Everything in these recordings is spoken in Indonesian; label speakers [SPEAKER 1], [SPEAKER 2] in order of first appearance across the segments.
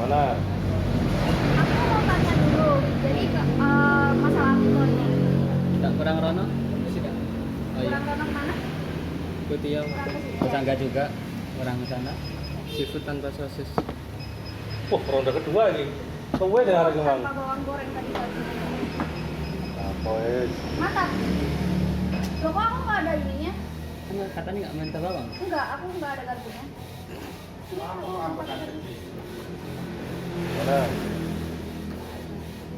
[SPEAKER 1] Mana?
[SPEAKER 2] Aku mau tanya dulu. Jadi masalah aku ini.
[SPEAKER 3] Tak kurang rono? Sudah. Oh iya.
[SPEAKER 2] Kurang renang mana?
[SPEAKER 3] Ikuti ya. Tetangga juga orang sana. Seafood tanpa sosis.
[SPEAKER 1] Wah, ronde kedua ini. Kowe deh hari kemarin.
[SPEAKER 2] Tanpa bawang goreng tadi pagi.
[SPEAKER 1] Apa wes?
[SPEAKER 2] Mantap. Loh kok aku nggak ada ininya?
[SPEAKER 3] Kan katanya nggak minta bawang.
[SPEAKER 2] Enggak, aku nggak ada garpunya.
[SPEAKER 1] Mana?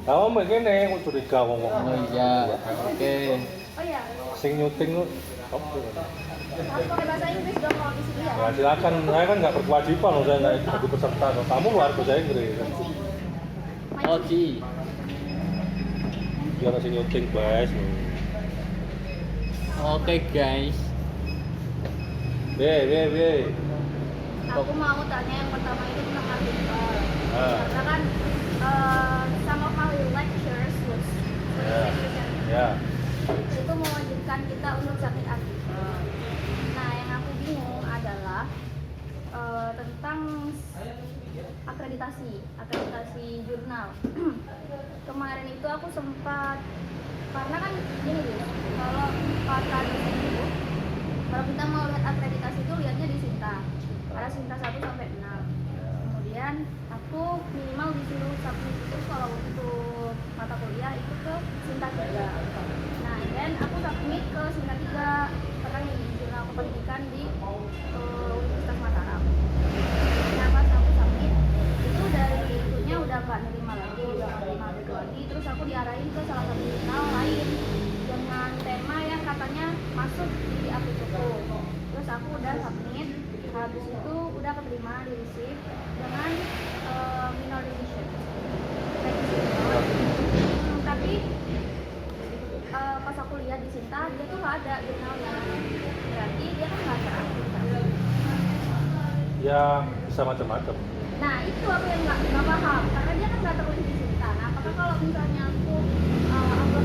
[SPEAKER 1] Kamu begini, aku curiga ngomong.
[SPEAKER 3] Oh iya. Oke.
[SPEAKER 2] Oh iya.
[SPEAKER 1] Sing nyuting lu.
[SPEAKER 2] Harus pakai bahasa Inggris dong kalau di sini ya.
[SPEAKER 1] Ya silakan, saya kan nggak berkewajiban, saya nggak jadi peserta. Kamu luar bahasa Inggris.
[SPEAKER 3] Oke.
[SPEAKER 1] Biar sing nyuting guys.
[SPEAKER 3] Oke guys.
[SPEAKER 1] Be.
[SPEAKER 2] Aku mau tanya yang pertama itu tentang artikel.
[SPEAKER 1] Ah.
[SPEAKER 2] Karena kan some of my lectures was
[SPEAKER 1] Ya.
[SPEAKER 2] itu mewajibkan kita untuk submit artikel. Nah, yang aku bingung adalah tentang akreditasi jurnal. Kemarin itu aku sempat, karena kan gini guys, kalau kata dosen itu, kalau kita mau lihat akreditasi itu lihatnya di Sinta. Ada Sinta 1 sampai 6. Kemudian aku minimal disuruh submit itu kalau untuk mata kuliah itu ke Sinta 3. Nah, dan aku submit ke Sinta 3 karena ini jurnal kependidikan di Universitas Mataram. Nah, pas aku submit itu dari itunya udah nggak nerima lagi, terus aku diarahin ke salah satu jurnal lain dengan tema yang katanya masuk di aplikasi. Terus aku udah submit, habis itu udah keterima di receive dengan minor revision. Tapi pas aku lihat di Sinta dia tuh nggak ada jurnalnya, berarti dia kan nggak terakreditasi.
[SPEAKER 1] Ya bisa macam-macam.
[SPEAKER 2] Nah itu aku yang nggak paham, karena dia kan nggak tertulis di Sinta. Nah apakah kalau misalnya aku upload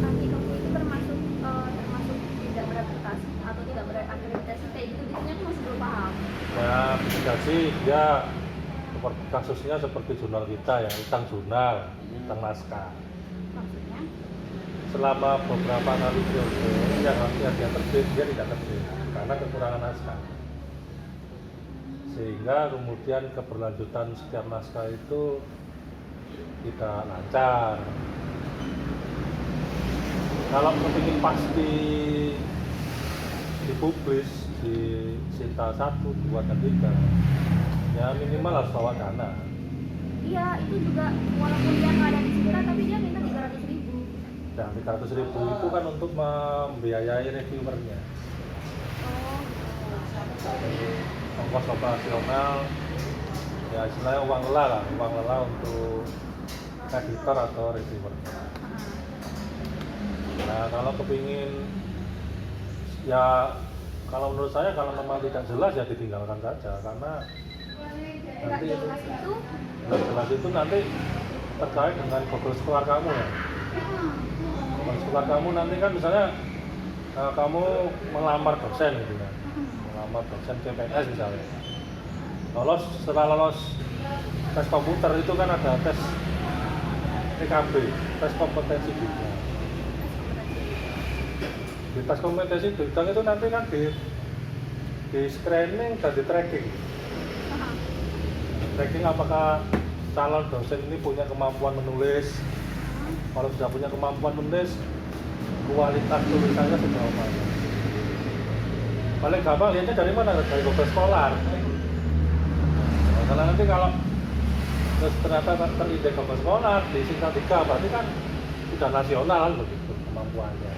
[SPEAKER 2] artikelku itu termasuk tidak berakreditasi atau tidak berakreditasi kayak gitu gitunya aku masih belum paham.
[SPEAKER 1] Ya akreditasi dia seperti kasusnya seperti jurnal kita ya, tentang jurnal, tentang naskah.
[SPEAKER 2] Maksudnya?
[SPEAKER 1] Selama beberapa kali periode yang harusnya dia terbit, dia tidak terbit karena kekurangan naskah. Sehingga kemudian keberlanjutan setiap naskah itu tidak lancar. Kalau kepingin pasti dipublis di Sinta 1, 2, dan 3 ya minimal harus bawa dana.
[SPEAKER 2] Iya itu juga walaupun dia nggak ada di Sinta tapi dia minta 300.000.
[SPEAKER 1] Nah 300.000 itu kan untuk membiayai reviewernya.
[SPEAKER 2] Oh.
[SPEAKER 1] Ongkos operasional ya istilahnya uang lelah untuk editor atau reviewer. Nah kalau kepingin ya kalau menurut saya kalau memang tidak jelas ya ditinggalkan saja karena
[SPEAKER 2] Nggak
[SPEAKER 1] nanti
[SPEAKER 2] jelas itu.
[SPEAKER 1] nggak jelas itu nanti terkait dengan Google Scholar kamu ya. Google Scholar kamu nanti kan misalnya kamu melamar dosen gitu kan, melamar dosen CPNS misalnya. Setelah lolos tes komputer itu kan ada tes TKB, tes kompetensi bidang. Di tes kompetensi bidang itu nanti kan di screening dan di tracking. Tracking apakah calon dosen ini punya kemampuan menulis. Kalau sudah punya kemampuan menulis, kualitas tulisannya sejauh mana. Paling gampang lihatnya dari mana? Dari Google Scholar. Nah, karena nanti kalau ternyata terindeks Google Scholar di Sinta 3 berarti kan sudah nasional begitu kemampuannya.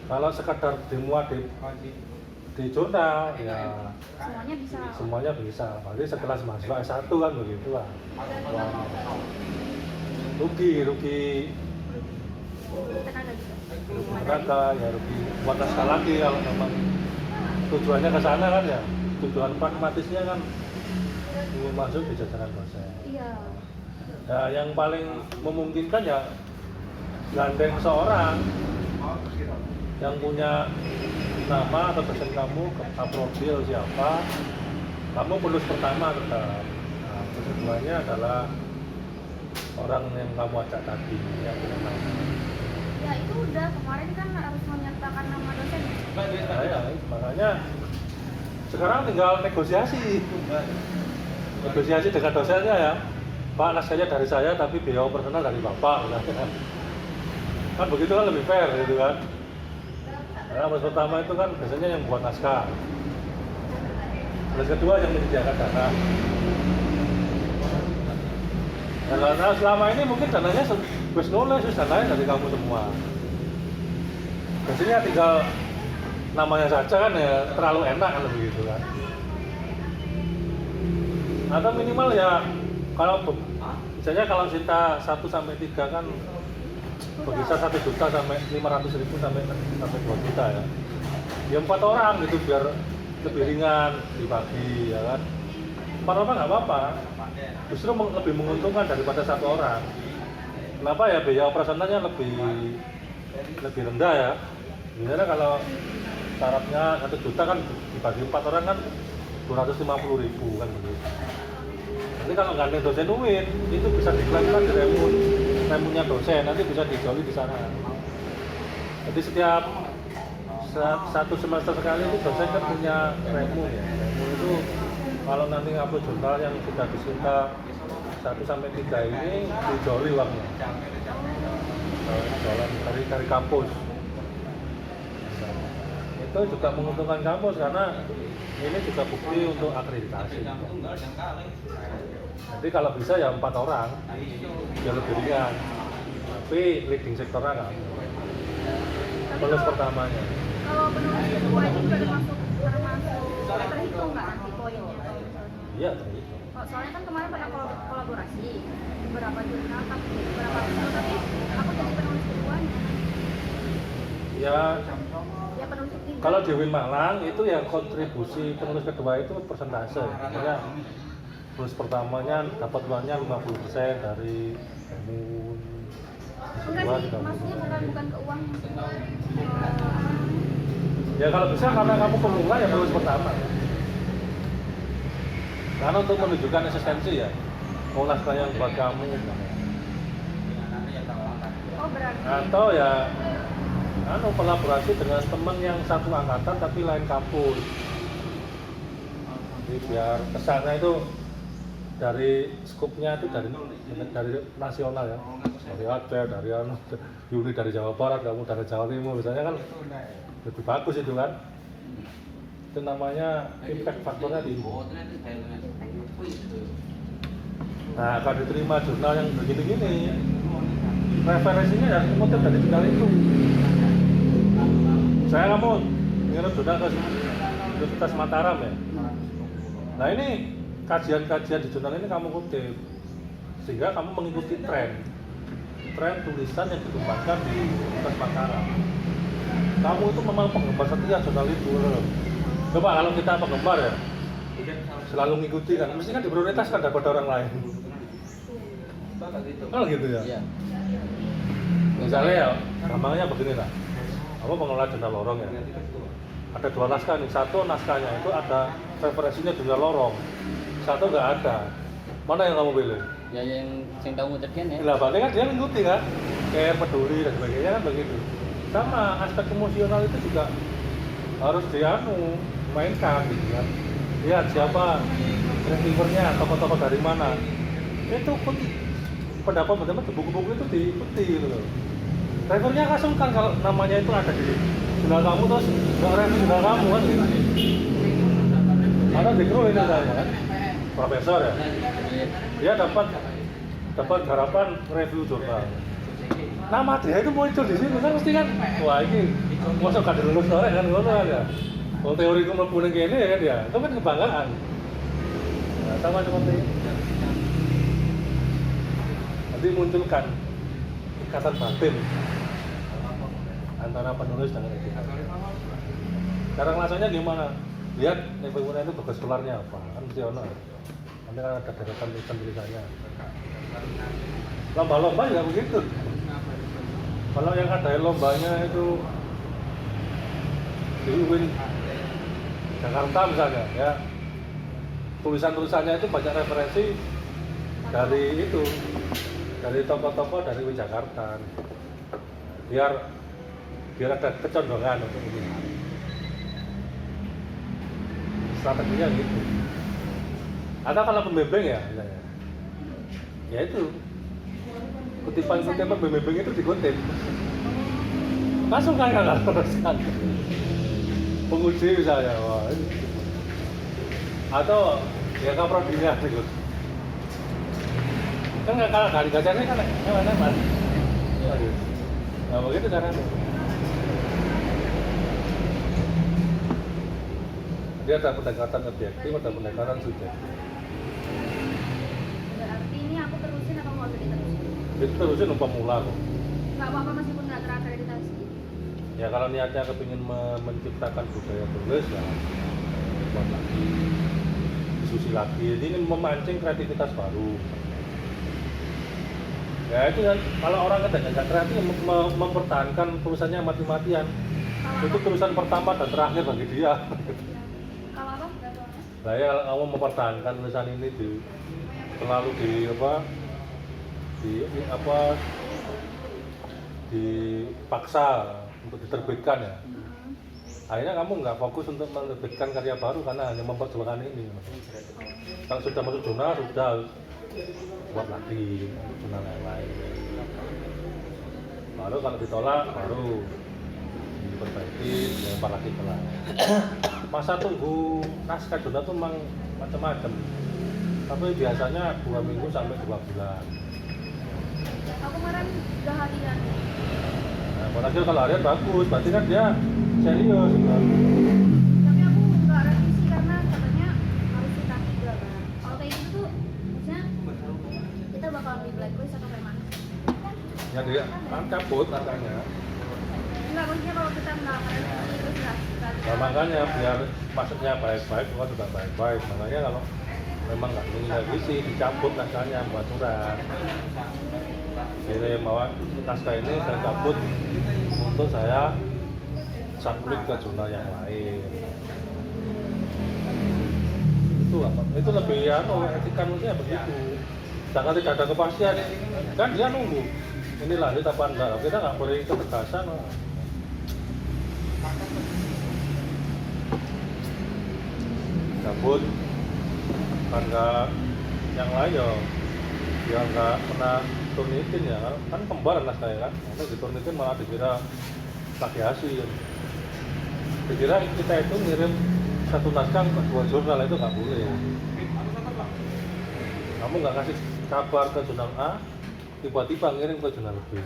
[SPEAKER 1] Kalau sekedar dimuat di jurnal ya semuanya bisa. Berarti sekelas mahasiswa S1 kan begitu lah. Rugi tenaga ya, rugi buat naskah lagi kalau memang tujuannya ke sana kan ya. Tujuan pragmatisnya kan ingin masuk di jajaran dosen.
[SPEAKER 2] Iya.
[SPEAKER 1] Ya yang paling memungkinkan ya gandeng seorang yang punya nama atau dosen kamu, aprofil siapa, kamu penulis pertama tetap. Nah, penulis keduanya adalah orang yang kamu ajak tadi yang punya nama.
[SPEAKER 2] Ya itu udah kemarin kan harus menyertakan nama dosen.
[SPEAKER 1] Nah, ya, makanya sekarang tinggal negosiasi dengan dosennya ya. Pak, naskahnya dari saya tapi biaya personal dari Bapak. Kan begitu kan lebih fair gitu kan. Karena penulis pertama itu kan biasanya yang buat naskah. Penulis kedua yang menyediakan dana. Dan karena selama ini mungkin dananya wis nulis, dananya dari kamu semua. Biasanya tinggal namanya saja kan ya terlalu enak kan begitu kan. Atau minimal ya kalau misalnya kalau Sinta 1 sampai 3 kan berkisar 1 juta sampai 500.000 sampai 2 juta ya. Ya 4 orang gitu biar lebih ringan dibagi ya kan. 4 orang nggak apa-apa. Justru lebih menguntungkan daripada 1 orang. Kenapa ya biaya operasionalnya lebih rendah ya. Biasanya kalau syaratnya 1 juta kan dibagi 4 orang kan 250.000 kan begitu. Nanti kalau gandeng dosen UIN itu bisa diklaimkan di remunnya dosen, nanti bisa dijoli di sana. Jadi setiap 1 semester sekali itu dosen kan punya remun ya. Remun itu kalau nanti ngupload jurnal yang sudah disinta 1 sampai 3 ini dijoli uangnya. Jalan dari kampus. Itu juga menguntungkan kampus karena ini juga bukti untuk akreditasi. Jadi kalau bisa ya 4 orang biar lebih ringan. Tapi leading sektornya nggak. Penulis pertamanya.
[SPEAKER 2] Kalau penulis kedua ini juga termasuk terhitung nggak nanti poinnya?
[SPEAKER 1] Iya terhitung.
[SPEAKER 2] Soalnya kan kemarin pernah kolaborasi beberapa jurnal, beberapa artikel, tapi aku jadi penulis keduanya.
[SPEAKER 1] Ya
[SPEAKER 2] Penulis ketiga.
[SPEAKER 1] kalau di UIN Malang itu yang kontribusi penulis kedua itu persentase. Misalnya penulis pertamanya dapat uangnya 50% dari remun.
[SPEAKER 2] Enggak sih, maksudnya bukan ke uang.
[SPEAKER 1] Ya kalau bisa karena kamu pemula ya penulis pertama. Karena untuk menunjukkan eksistensi ya, mau naskah yang buat kamu.
[SPEAKER 2] Oh berarti.
[SPEAKER 1] Atau ya, kolaborasi dengan teman yang satu angkatan tapi lain kampus. Jadi biar kesannya itu dari skupnya itu dari nasional ya, dari Aceh, dari Yuli dari Jawa Barat, kamu dari Jawa Timur, misalnya kan lebih bagus itu kan. Itu namanya impact faktornya tinggi. Nah kalau diterima jurnal yang begini-gini, referensinya ya kutip dari jurnal itu. Saya kamu ngirim jurnal ke Universitas Mataram ya. Nah ini kajian-kajian di jurnal ini kamu kutip, sehingga kamu mengikuti tren tulisan yang dikembangkan di Universitas Mataram. Kamu itu memang penggemar setia jurnal itu loh. Coba kalau kita penggemar ya, selalu mengikuti kan, mesti kan diprioritaskan daripada orang lain. Kan gitu ya.
[SPEAKER 3] Iya.
[SPEAKER 1] Misalnya ya, gampangnya begini lah. Kamu pengelola jurnal lorong ya. Ada 2 naskah nih, satu naskahnya itu ada referensinya jurnal lorong, satu nggak ada. Mana yang kamu pilih?
[SPEAKER 3] Ya yang tahu muterkan ya.
[SPEAKER 1] Lah berarti kan dia mengikuti kan, kayak peduli dan sebagainya kan begitu. Sama aspek emosional itu juga harus mainkan gitu kan. Lihat siapa reviewernya, tokoh-tokoh dari mana. Itu pendapat di buku-buku itu diikuti gitu loh. Reviewernya kan sungkan kalau namanya itu ada di jurnal kamu terus nggak review jurnal kamu kan gitu. Ada di kru ini saya kan, profesor ya. Dia dapat harapan review jurnal. Nama dia itu muncul di sini kan mesti kan, wah ini masuk kan lulus sore kan ngono kan ya. Kalau teori mlebu ning kene ya kan ya, itu kan kebanggaan. Nah, sama seperti itu. Nanti munculkan ikatan batin antara penulis dengan editor. Cara ngelaksanya gimana? Lihat nilai itu bagus kelarnya apa, kan mesti ono. Nanti kan ada deretan tulisannya. Lomba-lomba juga begitu. Kalau yang ada lombanya itu di UIN Jakarta misalnya ya, tulisan-tulisannya itu banyak referensi dari itu, dari tokoh-tokoh dari Jakarta, biar ada kecondongan untuk ini. Strateginya gitu. Atau kalau pembimbing ya, misalnya, ya itu kutipan-kutipan pembimbing itu dikutip, langsung kan nggak teruskan. Penguji misalnya, wah, ini. Atau ya kaprodinya gitu. Kan nggak kalah dari gajahnya kan, mana? Nah begitu caranya. Dia ada pendekatan objektif, ada pendekatan subjektif.
[SPEAKER 2] Berarti ini aku terusin atau mau diterusin?
[SPEAKER 1] Itu terusin pemula kok.
[SPEAKER 2] Nggak apa-apa meskipun nggak terakreditasi.
[SPEAKER 1] Ya kalau niatnya kepingin menciptakan budaya tulis ya buat lagi, diskusi lagi. Ini memancing kreativitas baru. Ya itu kan kalau orang nggak kreatif mempertahankan tulisannya mati-matian. Itu tulisan pertama dan terakhir bagi dia.
[SPEAKER 2] Kalau apa?
[SPEAKER 1] Nah ya kalau kamu mempertahankan tulisan ini selalu dipaksa untuk diterbitkan ya. Akhirnya kamu nggak fokus untuk menerbitkan karya baru karena hanya memperjuangkan ini. Kalau sudah masuk jurnal sudah buat lagi jurnal yang lain. Baru kalau ditolak baru diperbaiki, dilempar lagi ke lain. Masa tunggu naskah jurnal itu memang macam-macam. Tapi biasanya 2 minggu sampai 2 bulan.
[SPEAKER 2] Aku kemarin udah harian.
[SPEAKER 1] Nah, apalagi kalau harian bagus, berarti kan dia serius. Kan?
[SPEAKER 2] Tapi aku nggak revisi karena katanya harus kita 3 kan. Kalau kayak gitu tuh, maksudnya kita bakal di blacklist atau kayak mana?
[SPEAKER 1] Ya dia kan cabut makanya.
[SPEAKER 2] Enggak, maksudnya kalau kita nggak revisi terus nggak.
[SPEAKER 1] Nah, makanya biar masuknya baik-baik, bukan juga baik-baik. Makanya kalau memang nggak ingin revisi, dicabut naskahnya buat surat. Jadi bahwa naskah ini saya cabut untuk saya submit ke jurnal yang lain. Itu lebih etika manusia begitu. Jangan tidak ada kepastian, kan dia nunggu ini lanjut apa enggak. Kita nggak beri ketegasan. Cabut karena yang lain ya nggak pernah turnitin ya kan kembar naskah ya kan, karena diturnitin malah dikira plagiasi ya. Dikira kita itu ngirim satu naskah ke 2 jurnal, itu nggak boleh. Kamu nggak kasih kabar ke jurnal A, tiba-tiba ngirim ke jurnal B.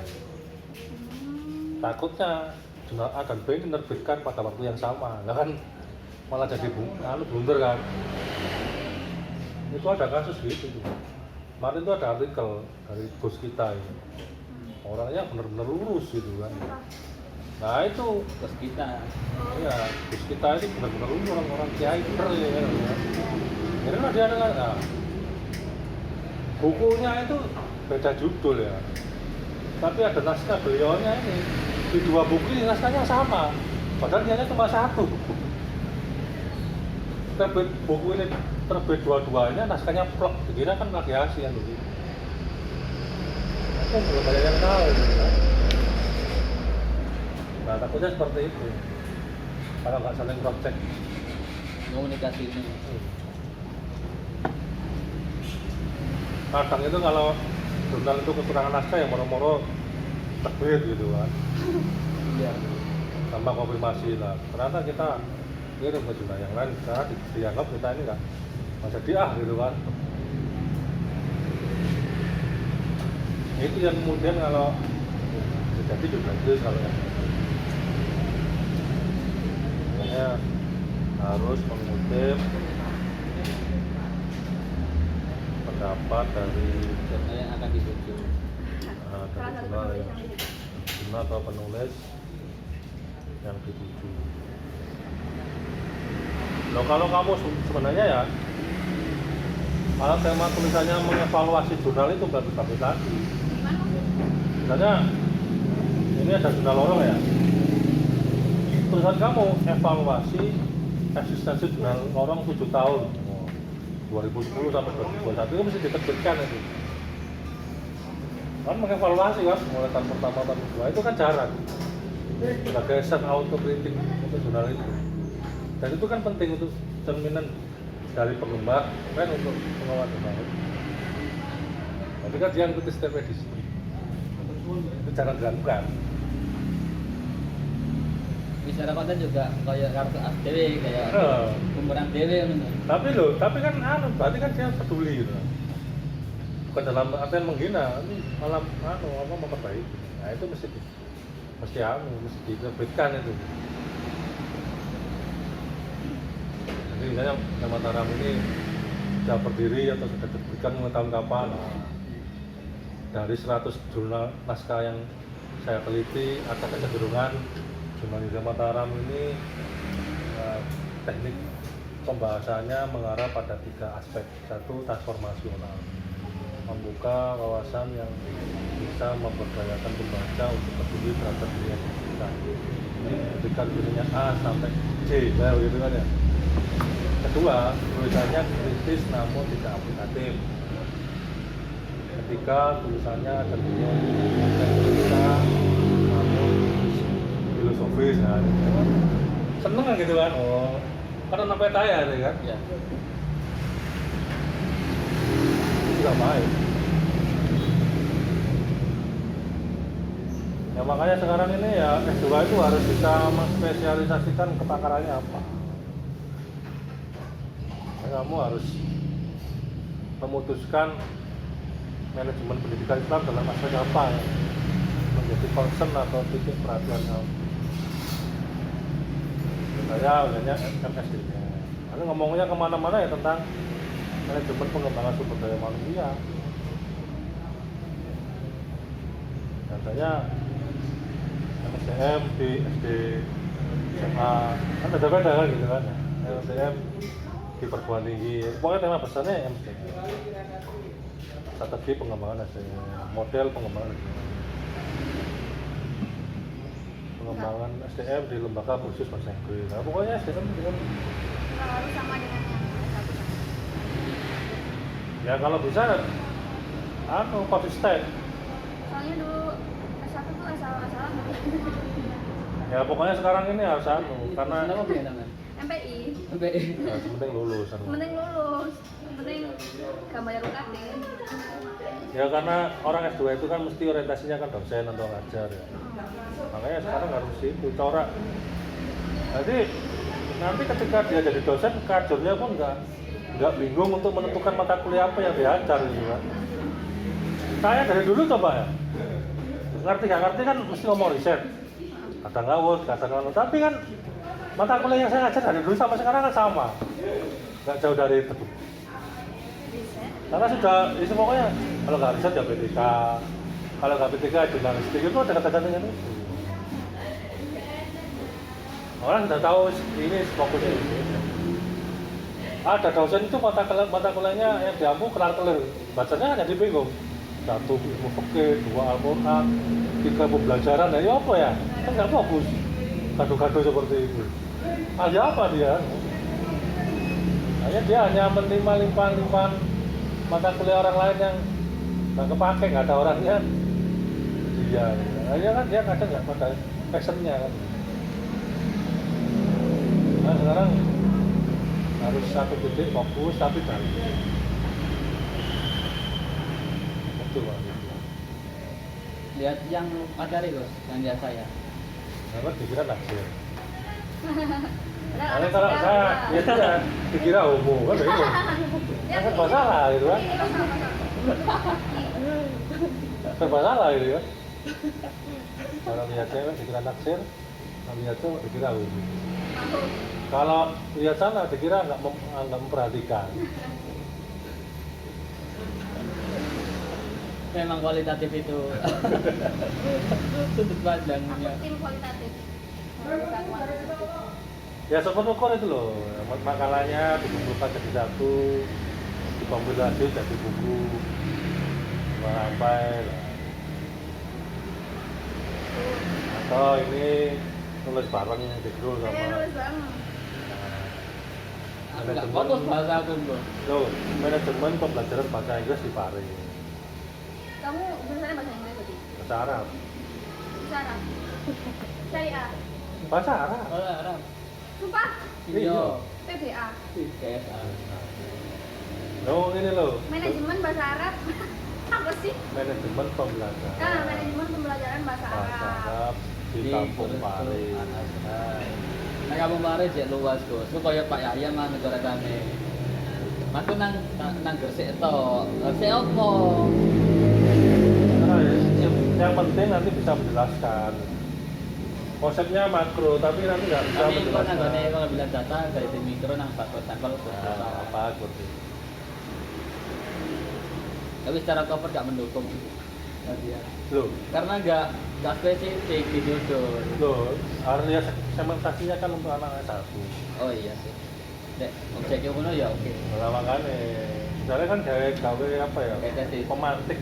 [SPEAKER 1] Takutnya jurnal A dan B menerbitkan pada waktu yang sama, nah kan malah jadi blunder kan. Itu ada kasus gitu juga. Kemarin itu ada artikel dari bos kita ini, orangnya benar-benar lurus gitu kan. Nah itu
[SPEAKER 3] Terus kita
[SPEAKER 1] ya bos kita itu benar-benar lurus, orang-orang kiai bener ya kan. Jadi dia dengan bukunya itu beda judul ya, tapi ada naskah beliaunya ini di 2 buku ini naskahnya sama, padahal dia cuma 1. Terbit buku ini terbit dua-duanya, naskahnya plok, dikira kan plagiasi kan begitu. Kan belum banyak yang tahu gitu kan. Nah takutnya seperti itu kalau nggak saling cross check.
[SPEAKER 3] komunikasi ini.
[SPEAKER 1] Kadang itu kalau jurnal itu kekurangan naskah yang moro-moro terbit gitu kan.
[SPEAKER 3] Iya.
[SPEAKER 1] Tambah konfirmasi lah. Ternyata kita ngirim ke jurnal yang lain karena dianggap kita ini nggak masa dia gitu kan. Itu yang kemudian kalau jadi juga itu kalau yang makanya harus mengutip pendapat dari
[SPEAKER 3] Jurnal yang akan dituju.
[SPEAKER 2] Salah
[SPEAKER 1] dari
[SPEAKER 2] satu
[SPEAKER 1] jurnal ya,
[SPEAKER 2] penulis yang gitu.
[SPEAKER 1] jurnal atau penulis yang dituju. Loh, kalau kamu sebenarnya ya kalau tema tulisannya mengevaluasi jurnal itu bagus-bagus lagi.
[SPEAKER 2] Gimana maksudnya?
[SPEAKER 1] Misalnya ini ada jurnal lorong ya, tulisan kamu evaluasi eksistensi jurnal lorong 7 tahun. 2010 sampai 2021 itu mesti diterbitkan itu. Kan mengevaluasi kan mulai tahun pertama tahun kedua itu kan jarang. Sebagai set autokritik untuk jurnal itu. Dan itu kan penting untuk cerminan dari penggemar kan untuk pengelola jurnal. Tapi kan dia ikuti setiap edisi. Itu jangan dilakukan.
[SPEAKER 3] Bicara konten juga kayak kartu as dewe, kayak umuran dewe gitu.
[SPEAKER 1] Tapi kan berarti kan dia peduli gitu. Bukan dalam artian menghina, ini malah memperbaiki. Nah itu mesti diterbitkan itu. Jadi misalnya yang Mataram ini sudah berdiri atau sudah diterbitkan mulai tahun kapan? Dari 100 jurnal naskah yang saya teliti, ada kecenderungan jurnalisme Mataram ini teknik pembahasannya mengarah pada 3 aspek. Satu, transformasional, membuka wawasan yang bisa memberdayakan pembaca untuk peduli terhadap dunia pendidikan. Ini berikan tulisannya A sampai C, nah gitu kan ya. Kedua, tulisannya kritis namun tidak aplikatif. Ketiga, tulisannya cenderung logika namun filosofis. Nah, seneng kan gitu kan? Oh, karena sampai tanya kan?
[SPEAKER 3] Ya.
[SPEAKER 1] Tidak baik. Ya makanya sekarang ini ya S2 itu harus bisa menspesialisasikan kepakarannya apa. Ya, kamu harus memutuskan manajemen pendidikan Islam dalam aspek apa ya? Menjadi concern atau titik perhatian kamu. Saya udah MSD. Lalu ngomongnya kemana-mana ya tentang manajemen pengembangan sumber daya manusia. Dan saya MSDM di SD SMA kan beda-beda kan gitu kan ya. MSDM di perguruan tinggi, pokoknya tema besarnya MSDM. Strategi pengembangan SDM, model pengembangan SDM. Pengembangan SDM di lembaga khusus bahasa Inggris. Nah, pokoknya SDM dengan
[SPEAKER 2] Nggak harus sama dengan yang S1 kan?
[SPEAKER 1] ya kalau bisa konsisten.
[SPEAKER 2] Soalnya dulu S1 tuh asal-asalan.
[SPEAKER 1] Ya pokoknya sekarang ini harus karena
[SPEAKER 3] Kenapa punya tangan?
[SPEAKER 2] MPI.
[SPEAKER 3] MPI.
[SPEAKER 1] ya, penting lulus.
[SPEAKER 2] Penting lulus. Penting gak bayar UKT.
[SPEAKER 1] Ya karena orang S2 itu kan mesti orientasinya kan dosen atau ngajar ya. Makanya sekarang harus itu corak. Jadi nanti ketika dia jadi dosen, kajurnya pun nggak bingung untuk menentukan mata kuliah apa yang diajar gitu kan. Saya dari dulu coba ya, ngerti nggak ngerti kan mesti ngomong riset, kadang ngawur, tapi kan mata kuliah yang saya ngajar dari dulu sampai sekarang kan sama, nggak jauh dari itu. Karena sudah, itu pokoknya kalau nggak riset ya PTK, kalau nggak PTK jurnalistik itu dekat-dekat dengan itu. Orang sudah tahu ini fokusnya ini. Ada dosen itu mata kuliahnya yang diampu kelar-kelir, bacanya hanya bingung. 1 ilmu fikih, 2 Al-Quran, 3 pembelajaran, ya apa ya? Kan nggak fokus. Gaduh-gaduh seperti itu. Aja apa dia? Hanya dia hanya menerima limpahan-limpahan mata kuliah orang lain yang nggak kepake, nggak ada orangnya. Iya, hanya kan dia kadang nggak pada passionnya kan. Nah sekarang harus satu titik fokus tapi dalam. Betul Pak.
[SPEAKER 3] Lihat yang materi Gus, yang dia saya.
[SPEAKER 1] Kenapa dikira naksir?
[SPEAKER 2] Padahal
[SPEAKER 1] Karena
[SPEAKER 2] anak
[SPEAKER 1] kalau
[SPEAKER 2] sudah
[SPEAKER 1] saya
[SPEAKER 2] udah.
[SPEAKER 1] ya tidak dikira homo kan begitu. Kan serba salah gitu kan.
[SPEAKER 2] Ini masalah.
[SPEAKER 1] Serba salah gitu kan. Kalau lihat cewek dikira naksir, kalau lihat cowok dikira homo. Kalau lihat sana dikira nggak memperhatikan.
[SPEAKER 3] Memang kualitatif itu. Sudut pandangnya.
[SPEAKER 2] Aku tim kualitatif. Bukan kuantitatif.
[SPEAKER 1] Ya syukur itu loh, makalahnya dikumpulkan jadi satu, dikompilasi jadi buku, sampai lah. Atau ini nulis bareng di grup sama.
[SPEAKER 2] Nulis bareng.
[SPEAKER 3] Enggak fokus bahasa aku bro.
[SPEAKER 1] Loh, manajemen pembelajaran bahasa Inggris di Pare.
[SPEAKER 2] Kamu jurusannya bahasa Inggris tadi?
[SPEAKER 1] Bahasa Arab.
[SPEAKER 2] Bahasa Arab? Syariah?
[SPEAKER 1] Bahasa Arab.
[SPEAKER 3] Oh, Arab.
[SPEAKER 2] Sumpah?
[SPEAKER 3] Iya.
[SPEAKER 2] PBA?
[SPEAKER 3] KSA.
[SPEAKER 1] Loh, ini loh.
[SPEAKER 2] Manajemen bahasa Arab? Apa sih?
[SPEAKER 1] Manajemen pembelajaran.
[SPEAKER 2] Nah, manajemen pembelajaran bahasa
[SPEAKER 1] Bahasa
[SPEAKER 2] Arab.
[SPEAKER 1] Arab di Kampung Pare.
[SPEAKER 3] Nah, Kampung Pare jek luas, Gus. Lu kaya Pak Yahya mah negara kami. Aku nang Gresik to. Gresik opo?
[SPEAKER 1] Nah, yang penting nanti bisa menjelaskan. Konsepnya makro, tapi nanti nggak bisa
[SPEAKER 3] Kami kok
[SPEAKER 1] menjelaskan.
[SPEAKER 3] nanggone pengambilan data dari tim mikro nang sampel sampel
[SPEAKER 1] Nah, apa seperti itu.
[SPEAKER 3] tapi secara cover gak mendukung
[SPEAKER 1] Loh,
[SPEAKER 3] karena gak spesifik gitu
[SPEAKER 1] loh, area segmentasinya kan untuk anak S1.
[SPEAKER 3] oh iya sih dek objeknya ngono ya oke
[SPEAKER 1] Nah, makanya, misalnya kan gawe apa ya?
[SPEAKER 3] Kayak tadi.
[SPEAKER 1] Pemantik.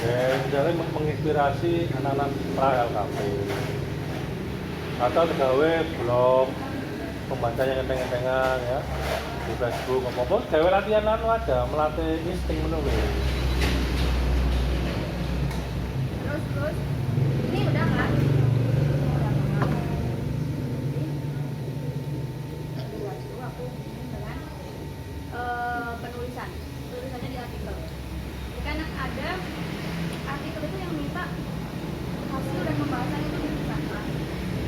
[SPEAKER 1] Ya, misalnya menginspirasi anak-anak pra-LKP. Atau gawe blog pembaca yang enteng-entengan ya di Facebook apa-apa, gawe latihan anu aja, melatih insting menulis.
[SPEAKER 2] Terus ini udah kan? Udah kan? Buat dulu aku dengan penulisannya di artikel. Jadi kan ada artikel itu yang minta hasil dan pembahasan itu dipisahkan.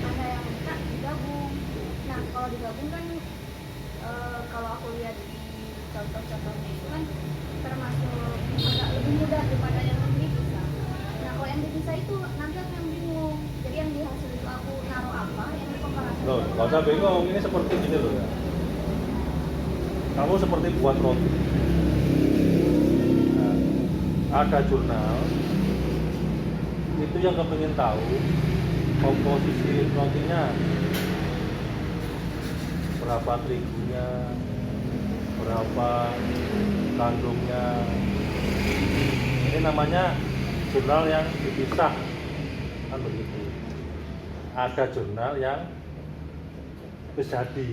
[SPEAKER 2] Ada yang minta digabung. Nah, kalau digabung kan kalau aku lihat di contoh-contohnya itu kan termasuk agak lebih mudah daripada yang dipisah. Nah, kalau yang dipisah itu nanti aku yang bingung. Jadi yang di hasil itu aku naruh apa, yang di pembahasan
[SPEAKER 1] Loh,
[SPEAKER 2] itu
[SPEAKER 1] nggak usah bingung, ini seperti gini loh ya. Kamu seperti buat roti. Nah, ada jurnal, itu yang kepingin tahu komposisi rotinya, berapa terigunya, berapa kandungnya. Ini namanya jurnal yang dipisah, kan begitu. Ada jurnal yang wis jadi,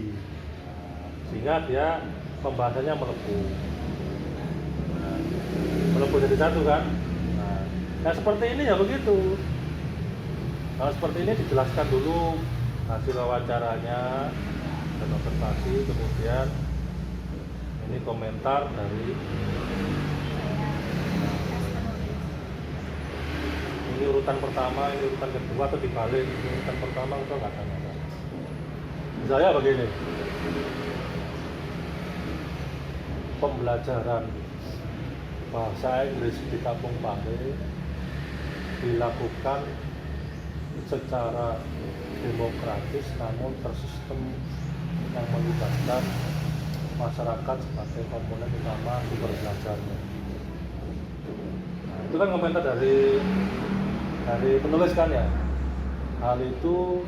[SPEAKER 1] sehingga dia pembahasannya melepuh. Nah, melepuh jadi satu kan. Nah, seperti ini ya begitu. Nah, seperti ini dijelaskan dulu hasil wawancaranya dan observasi, kemudian ini komentar dari ini urutan pertama, ini urutan kedua atau dibalik, ini urutan pertama atau nggak ada. Misalnya begini, pembelajaran bahasa Inggris di Kampung Pare dilakukan secara demokratis namun tersistem yang melibatkan masyarakat sebagai komponen utama sumber belajarnya. Nah, itu kan komentar dari penulis kan ya. Hal itu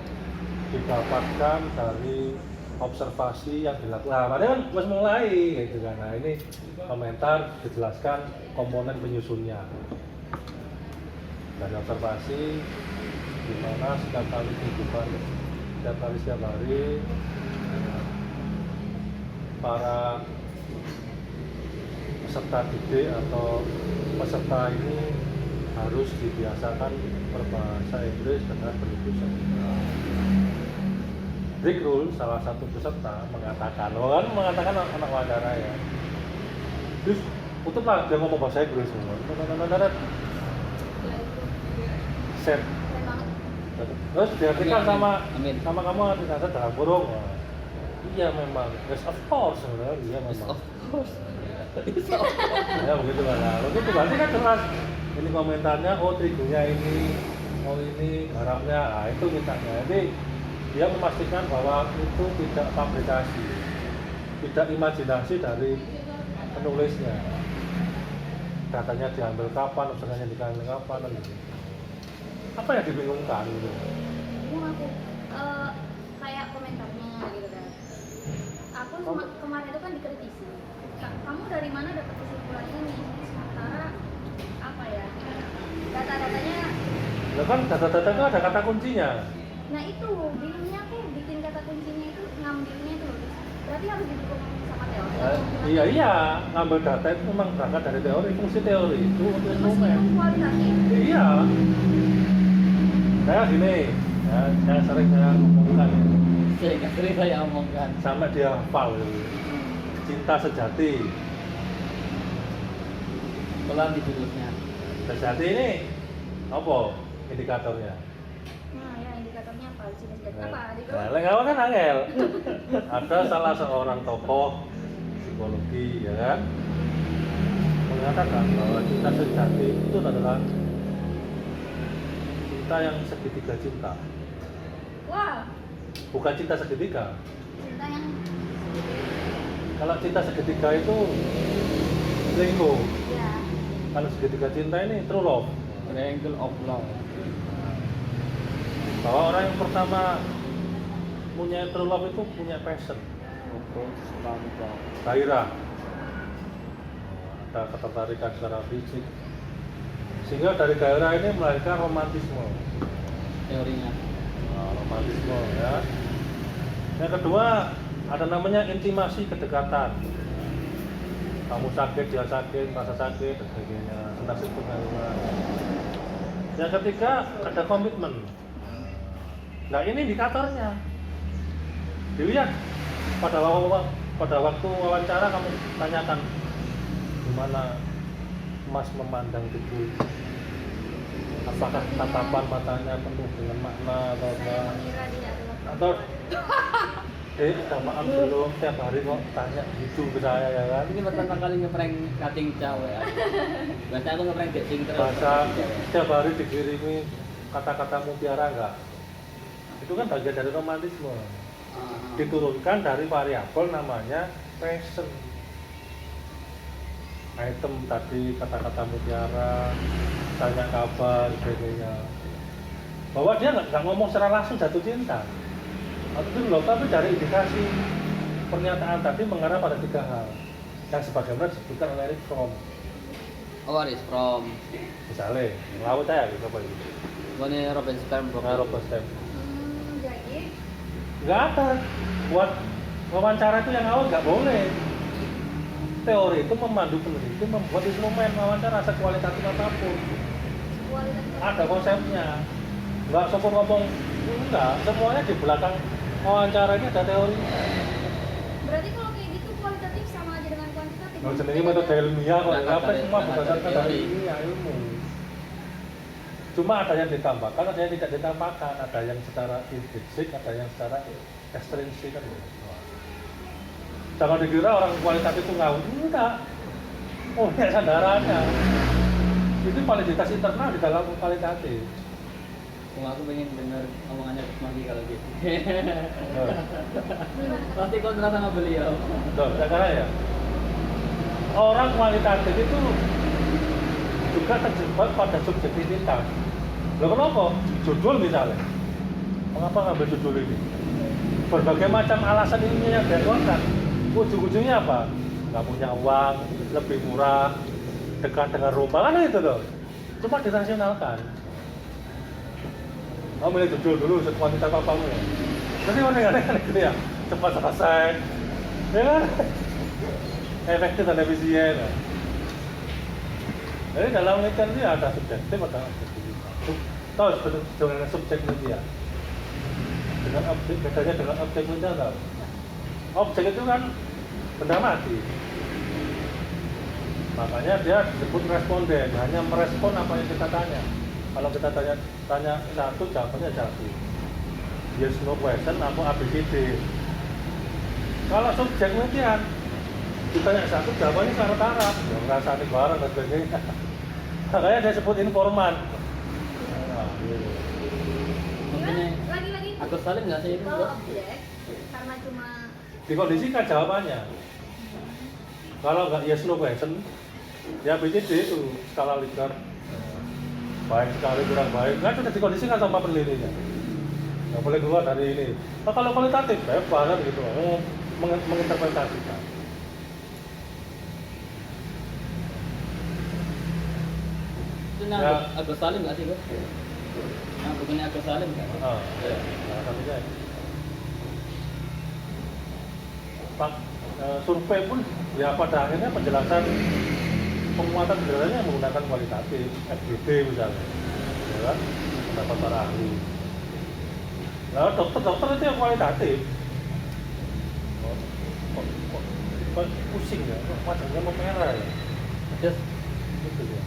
[SPEAKER 1] didapatkan dari observasi yang dilakukan. Nah, padahal kan harus mulai gitu kan. Nah, ini komentar dijelaskan komponen penyusunnya. Dari observasi di mana setiap kali kehidupan, setiap hari para peserta didik atau peserta ini harus dibiasakan berbahasa Inggris dengan penulisan. Rick Rule, salah satu peserta, mengatakan anak wawancara ya, terus tutuplah dia ngomong bahasa Inggris semua. Set. Terus diartikan sama kamu artikan dalam kurung. Iya memang, yes of course, iya memang. Ya begitu kan. Nah, begitu berarti kan jelas. Ini komentarnya, oh trigunya ini, oh ini garamnya, nah itu mintanya. Jadi dia memastikan bahwa itu tidak fabrikasi, tidak imajinasi dari penulisnya. Datanya diambil kapan, observasinya diambil kapan, gitu. Apa yang dibingungkan gitu?
[SPEAKER 2] Bingung aku, kayak komentarnya gitu kan. Aku kemarin itu kan dikritisi. Kamu dari mana dapat kesimpulan ini? Sementara apa ya? Data-datanya.
[SPEAKER 1] Nah kan data-data itu ada kata kuncinya.
[SPEAKER 2] Nah itu bingungnya aku bikin kata kuncinya itu ngambilnya itu loh. Berarti harus didukung sama teori.
[SPEAKER 1] Iya iya, ngambil data itu memang berangkat dari teori, fungsi teori itu untuk instrumen.
[SPEAKER 2] Meskipun kualitatif.
[SPEAKER 1] Iya. Saya gini, ya, saya sering ngomongkan ya,
[SPEAKER 3] Sering saya omongkan.
[SPEAKER 1] sampai dia hafal gitu. Cinta sejati.
[SPEAKER 3] Pelan di judulnya.
[SPEAKER 1] Sejati ini apa indikatornya?
[SPEAKER 2] Nah, ya indikatornya apa? Jenis apa? Adik
[SPEAKER 1] Nah, lek awak kan angel. Ada salah seorang tokoh psikologi ya kan mengatakan bahwa cinta sejati itu adalah cinta yang segitiga cinta.
[SPEAKER 2] Wah,
[SPEAKER 1] Bukan cinta segitiga.
[SPEAKER 2] cinta yang
[SPEAKER 1] Kalau cinta segitiga itu selingkuh.
[SPEAKER 2] ya.
[SPEAKER 1] Kalau segitiga cinta ini true love.
[SPEAKER 3] Triangle of love.
[SPEAKER 1] Bahwa orang yang pertama punya true love itu punya passion, gairah, ada ketertarikan secara fisik, sehingga dari gairah ini melahirkan romantisme.
[SPEAKER 3] Teorinya.
[SPEAKER 1] Nah, romantisme ya. Yang kedua ada namanya intimasi, kedekatan. Kamu sakit, dia sakit, rasa sakit, dan sebagainya. Senasib pengalaman. Yang ketiga ada komitmen. Nah ini indikatornya. Dilihat pada waktu wawancara kamu tanyakan gimana Mas memandang itu. Apakah tatapan matanya penuh dengan makna atau apa?
[SPEAKER 2] Saya mengira dia adalah
[SPEAKER 1] Atau
[SPEAKER 2] perempuan.
[SPEAKER 1] minta maaf belum tiap hari kok tanya gitu ke saya ya kan?
[SPEAKER 3] Ini pertama kali ngeprank cutting cewek. Biasa aku ngeprank dating terus.
[SPEAKER 1] Bahasa setiap hari dikirimi kata-kata mutiara enggak? Itu kan bagian dari romantisme. Diturunkan dari variabel namanya passion. Item tadi kata-kata mutiara, tanya kabar, sebagainya. Bahwa dia nggak ngomong secara langsung jatuh cinta. Atau itu loh, tapi dari indikasi pernyataan tadi mengarah pada tiga hal yang sebagaimana disebutkan oleh Eric Fromm.
[SPEAKER 3] Oh, Aris from
[SPEAKER 1] Misalnya, laut saya gitu apa itu?
[SPEAKER 3] Gone Robin Sternberg.
[SPEAKER 1] Robert Stem.
[SPEAKER 2] Jadi
[SPEAKER 1] Nggak ada. Buat wawancara itu yang awal nggak boleh. Teori itu memandu peneliti membuat instrumen wawancara sekualitatif apapun.
[SPEAKER 2] kualitas
[SPEAKER 1] Ada konsepnya. Nggak sopor ngomong enggak. Semuanya di belakang wawancara ini ada teori.
[SPEAKER 2] berarti kalau kayak gitu kualitatif sama aja dengan kuantitatif.
[SPEAKER 1] Nah, jenenge metode ilmiah kok.
[SPEAKER 3] Nah,
[SPEAKER 1] Apa semua
[SPEAKER 3] nah,
[SPEAKER 1] berdasarkan
[SPEAKER 3] teori.
[SPEAKER 1] dari ilmiah ilmu. Cuma ada yang ditambahkan, ada yang tidak ditambahkan, ada yang secara intrinsik, ada yang secara ekstrinsik kan. Jangan dikira orang kualitatif itu ngawur, enggak. Oh, ini sandarannya. Itu validitas internal di dalam kualitatif.
[SPEAKER 3] Aku pengen dengar omongannya Magi kalau gitu.
[SPEAKER 1] Nah,
[SPEAKER 3] Pasti kontra sama beliau.
[SPEAKER 1] Tuh, karena ya orang kualitatif itu juga terjebak pada subjektivitas. Loh kenapa? Judul misalnya. Mengapa ngambil judul ini? Berbagai macam alasan ilmiah yang diaturkan. Ujung-ujungnya apa? Nggak punya uang, lebih murah, dekat dengan rumah, kan itu loh. Cuma dirasionalkan. Kamu milih judul dulu, sekuantitas apa-apamu ya. Nanti aneh-aneh gitu ya, cepat selesai. Ya kan? Efektif dan efisien. Jadi dalam penelitian itu ada subjektif, ada objektif. Tahu dengan subjek media. Dengan objek, bedanya dengan objek media tahu. Objek itu kan benda mati. Makanya dia disebut responden, hanya merespon apa yang kita tanya. Kalau kita tanya satu, jawabannya satu. Yes, no question, apa ABCD. Kalau subjek median, ditanya satu, jawabannya syarat-syarat. Ya, ngerasani barang dan sebagainya. Makanya dia sebut informan. Nah, gitu.
[SPEAKER 3] Makanya
[SPEAKER 2] lagi-lagi
[SPEAKER 3] aku saling nggak sih itu?
[SPEAKER 2] kalau objek karena cuma
[SPEAKER 1] Dikondisikan jawabannya. Kalau nggak yes, no question, ya ABCD itu skala Likert. Baik sekali, kurang baik. Nah, sudah dikondisikan sama penelitinya. Nggak boleh keluar dari ini. Nah, kalau kualitatif, bebas kan gitu. Menginterpretasikan.
[SPEAKER 3] Itu
[SPEAKER 1] Ya.
[SPEAKER 3] nang Agus Salim nggak sih bos? Nah, bukannya Agus Salim kan?
[SPEAKER 1] Ah, ya. Nah, tapi saya. survei pun ya pada akhirnya penjelasan penguatan penjelasannya menggunakan kualitatif, FGD misalnya, ya kan? Pendapat para ahli. Nah, dokter itu yang kualitatif. Kok pusing ya, kok wajahnya merah ya.
[SPEAKER 3] Terus
[SPEAKER 1] Gitu ya.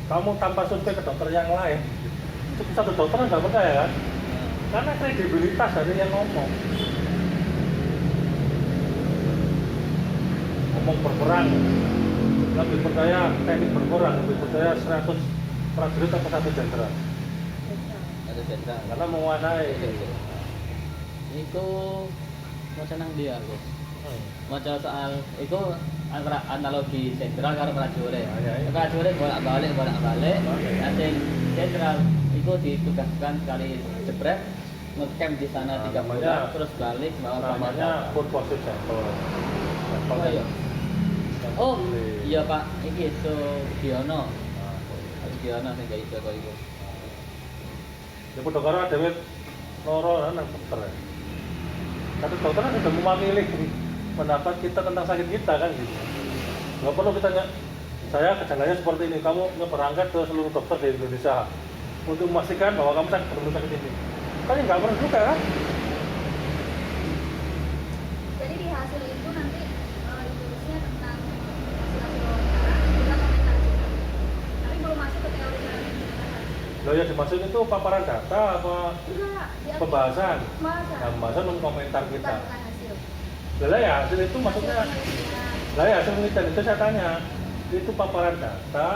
[SPEAKER 1] Kamu tanpa survei ke dokter yang lain, itu satu dokter nggak percaya kan? Karena kredibilitas dari yang ngomong berperang, lebih percaya teknik berperang, lebih percaya 100 prajurit atau 1 jenderal,
[SPEAKER 3] ada jenderal.
[SPEAKER 1] karena menguasai.
[SPEAKER 3] Iku mau senang dia aku. Maca soal itu antara analogi jenderal karo prajurit. Prajurit bolak-balik. Nanti jenderal itu ditugaskan sekali jebret ngecamp di sana 3 bulan terus balik bawa banyak
[SPEAKER 1] Namanya
[SPEAKER 3] data.
[SPEAKER 1] food process sample.
[SPEAKER 3] Oh iya. Oh iya Pak, iki itu Diono. Diono sing gawe Joko iku.
[SPEAKER 1] Ya padha karo dhewe loro nang dokter. Tapi dokter kan sudah mewakili pendapat kita tentang sakit kita kan gitu. Nggak perlu kita saya gejalanya seperti ini, kamu berangkat ke seluruh dokter di Indonesia untuk memastikan bahwa kamu sakit ini. Kan nggak perlu juga kan?
[SPEAKER 2] Jadi di hasil itu nanti ditulisnya tentang hasil wawancara, kita komentar juga. Tapi belum masuk ke teori teori.
[SPEAKER 1] Loh ya dimaksud itu paparan data apa
[SPEAKER 2] Enggak,
[SPEAKER 1] pembahasan?
[SPEAKER 2] Masa?
[SPEAKER 1] Nah, pembahasan komentar kita.
[SPEAKER 2] Bukan hasil.
[SPEAKER 1] Lah ya hasil itu maksudnya, lah ya hasil penelitian itu saya tanya, itu paparan data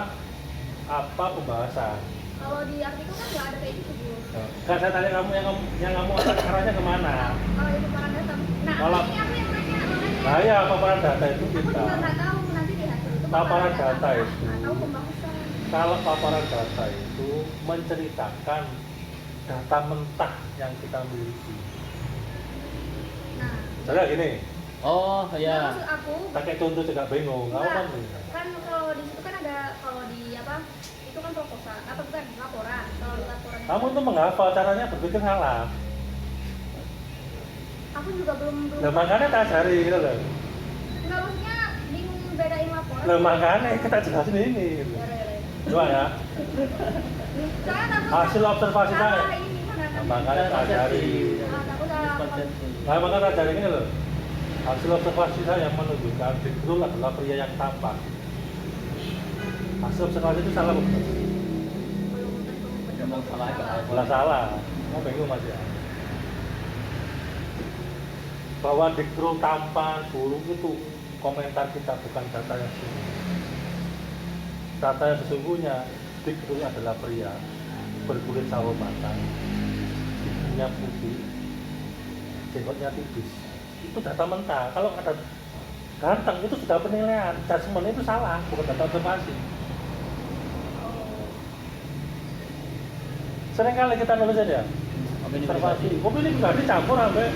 [SPEAKER 1] apa pembahasan?
[SPEAKER 2] Kalau di artikel kan nggak ada kayak gitu, Bu.
[SPEAKER 1] Kan saya tanya kamu yang kamu arahnya kemana?
[SPEAKER 2] Kalau itu paparan data. Nah,
[SPEAKER 1] Kalau-
[SPEAKER 2] ini aku yang nanya, makanya.
[SPEAKER 1] Nah ya paparan data itu
[SPEAKER 2] Aku
[SPEAKER 1] kita.
[SPEAKER 2] juga nggak tahu nanti di hasil itu
[SPEAKER 1] Paparan data itu.
[SPEAKER 2] atau pembahasan.
[SPEAKER 1] Kalau paparan data itu menceritakan data mentah yang kita miliki.
[SPEAKER 2] Nah,
[SPEAKER 1] Misalnya gini,
[SPEAKER 3] Oh iya.
[SPEAKER 2] maksud aku
[SPEAKER 1] pakai contoh juga bingung, kamu kan
[SPEAKER 2] enggak, kan kalau di situ kan ada kalau di apa itu kan proposal apa bukan laporan. Kalau di laporan
[SPEAKER 1] kamu tuh menghafal caranya berpikir salah.
[SPEAKER 2] aku juga belum
[SPEAKER 1] Nah makanya tak cari gitu loh.
[SPEAKER 2] nggak maksudnya bingung bedain laporan.
[SPEAKER 1] Nah makanya kita jelasin ini. Gitu.
[SPEAKER 2] Ya, ya, ya.
[SPEAKER 1] Coba ya,
[SPEAKER 2] Saya takut
[SPEAKER 1] hasil observasi
[SPEAKER 2] salah
[SPEAKER 1] saya.
[SPEAKER 2] ini mana
[SPEAKER 1] Nah, makanya tak cari.
[SPEAKER 2] takut salah
[SPEAKER 1] Nah makanya tak cari ini loh. Hasil observasi saya menunjukkan Dikrul adalah pria yang tampan. Hasil observasi itu salah bukan?
[SPEAKER 2] belum tentu
[SPEAKER 3] Memang salah agak.
[SPEAKER 1] Malah salah. Mau bingung mas ya. Bahwa Dikrul tampan, burung itu komentar kita bukan data yang sesungguhnya. Data yang sesungguhnya Dikrul adalah pria berkulit sawo matang, giginya putih, jenggotnya tipis. Itu data mentah. Kalau ada ganteng itu sudah penilaian. Judgement itu salah, bukan data observasi. Sering kali kita nulis aja observasi. Opini nggak dicampur sampai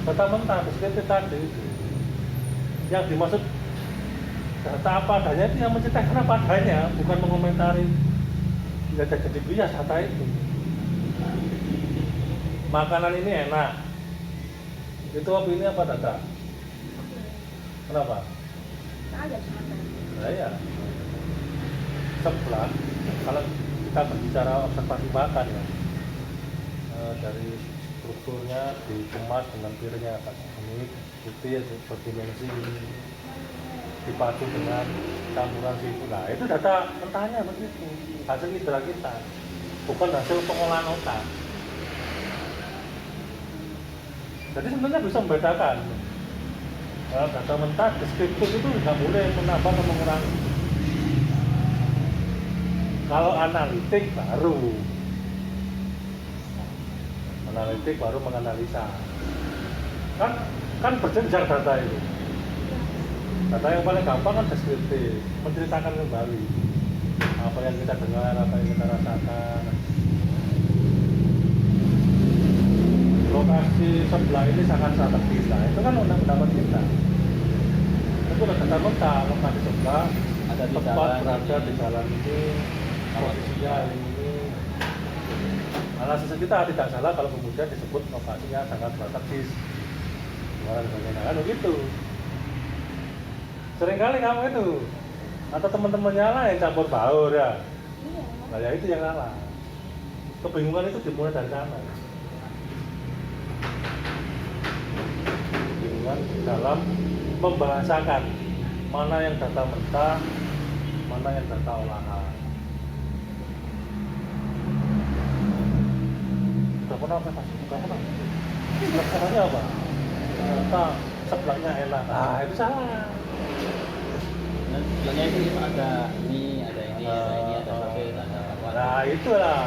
[SPEAKER 1] data mentah, deskriptif tadi itu. Yang dimaksud data apa adanya itu yang menceritakan apa adanya, bukan mengomentari. Nggak jadi bias data itu. Makanan ini enak. Itu opini apa data? Kenapa?
[SPEAKER 2] aja semata.
[SPEAKER 1] Nah ya. Sebelah, kalau kita berbicara observasi makan ya, dari strukturnya dikemas dengan piringnya kan ini putih berdimensi dipadu dengan campuran situ. Nah itu data mentahnya begitu, hasil indera kita, bukan hasil pengolahan otak. Jadi sebenarnya bisa membedakan. Kalau data mentah, deskriptif itu nggak boleh menambah atau mengurangi. Kalau analitik baru menganalisa. Kan berjenjang data itu. Data yang paling gampang kan deskriptif, menceritakan kembali apa yang kita dengar, apa yang kita rasakan. Lokasi sebelah ini sangat strategis, nah itu kan pendapat kita. Itu udah data mentah, lokasi sebelah
[SPEAKER 3] Ada di
[SPEAKER 1] tempat
[SPEAKER 3] jalan
[SPEAKER 1] berada
[SPEAKER 3] ini.
[SPEAKER 1] di jalan ini, posisinya ini. Analisis kita tidak salah kalau kemudian disebut lokasinya sangat strategis. gimana sebagainya kan begitu. Seringkali kamu itu atau teman-temannya lah yang campur baur ya.
[SPEAKER 2] Iya.
[SPEAKER 1] Nah ya itu yang salah. Kebingungan itu dimulai dari sana. Kebingungan dalam membahasakan mana yang data mentah, mana yang data olahan. Udah pernah apa Mas? Udah pernah. Rasanya apa? Ternyata seblaknya enak. Ah itu salah.
[SPEAKER 3] Dan sebelumnya itu ada ini, ada sosis, ada apa.
[SPEAKER 1] Nah itulah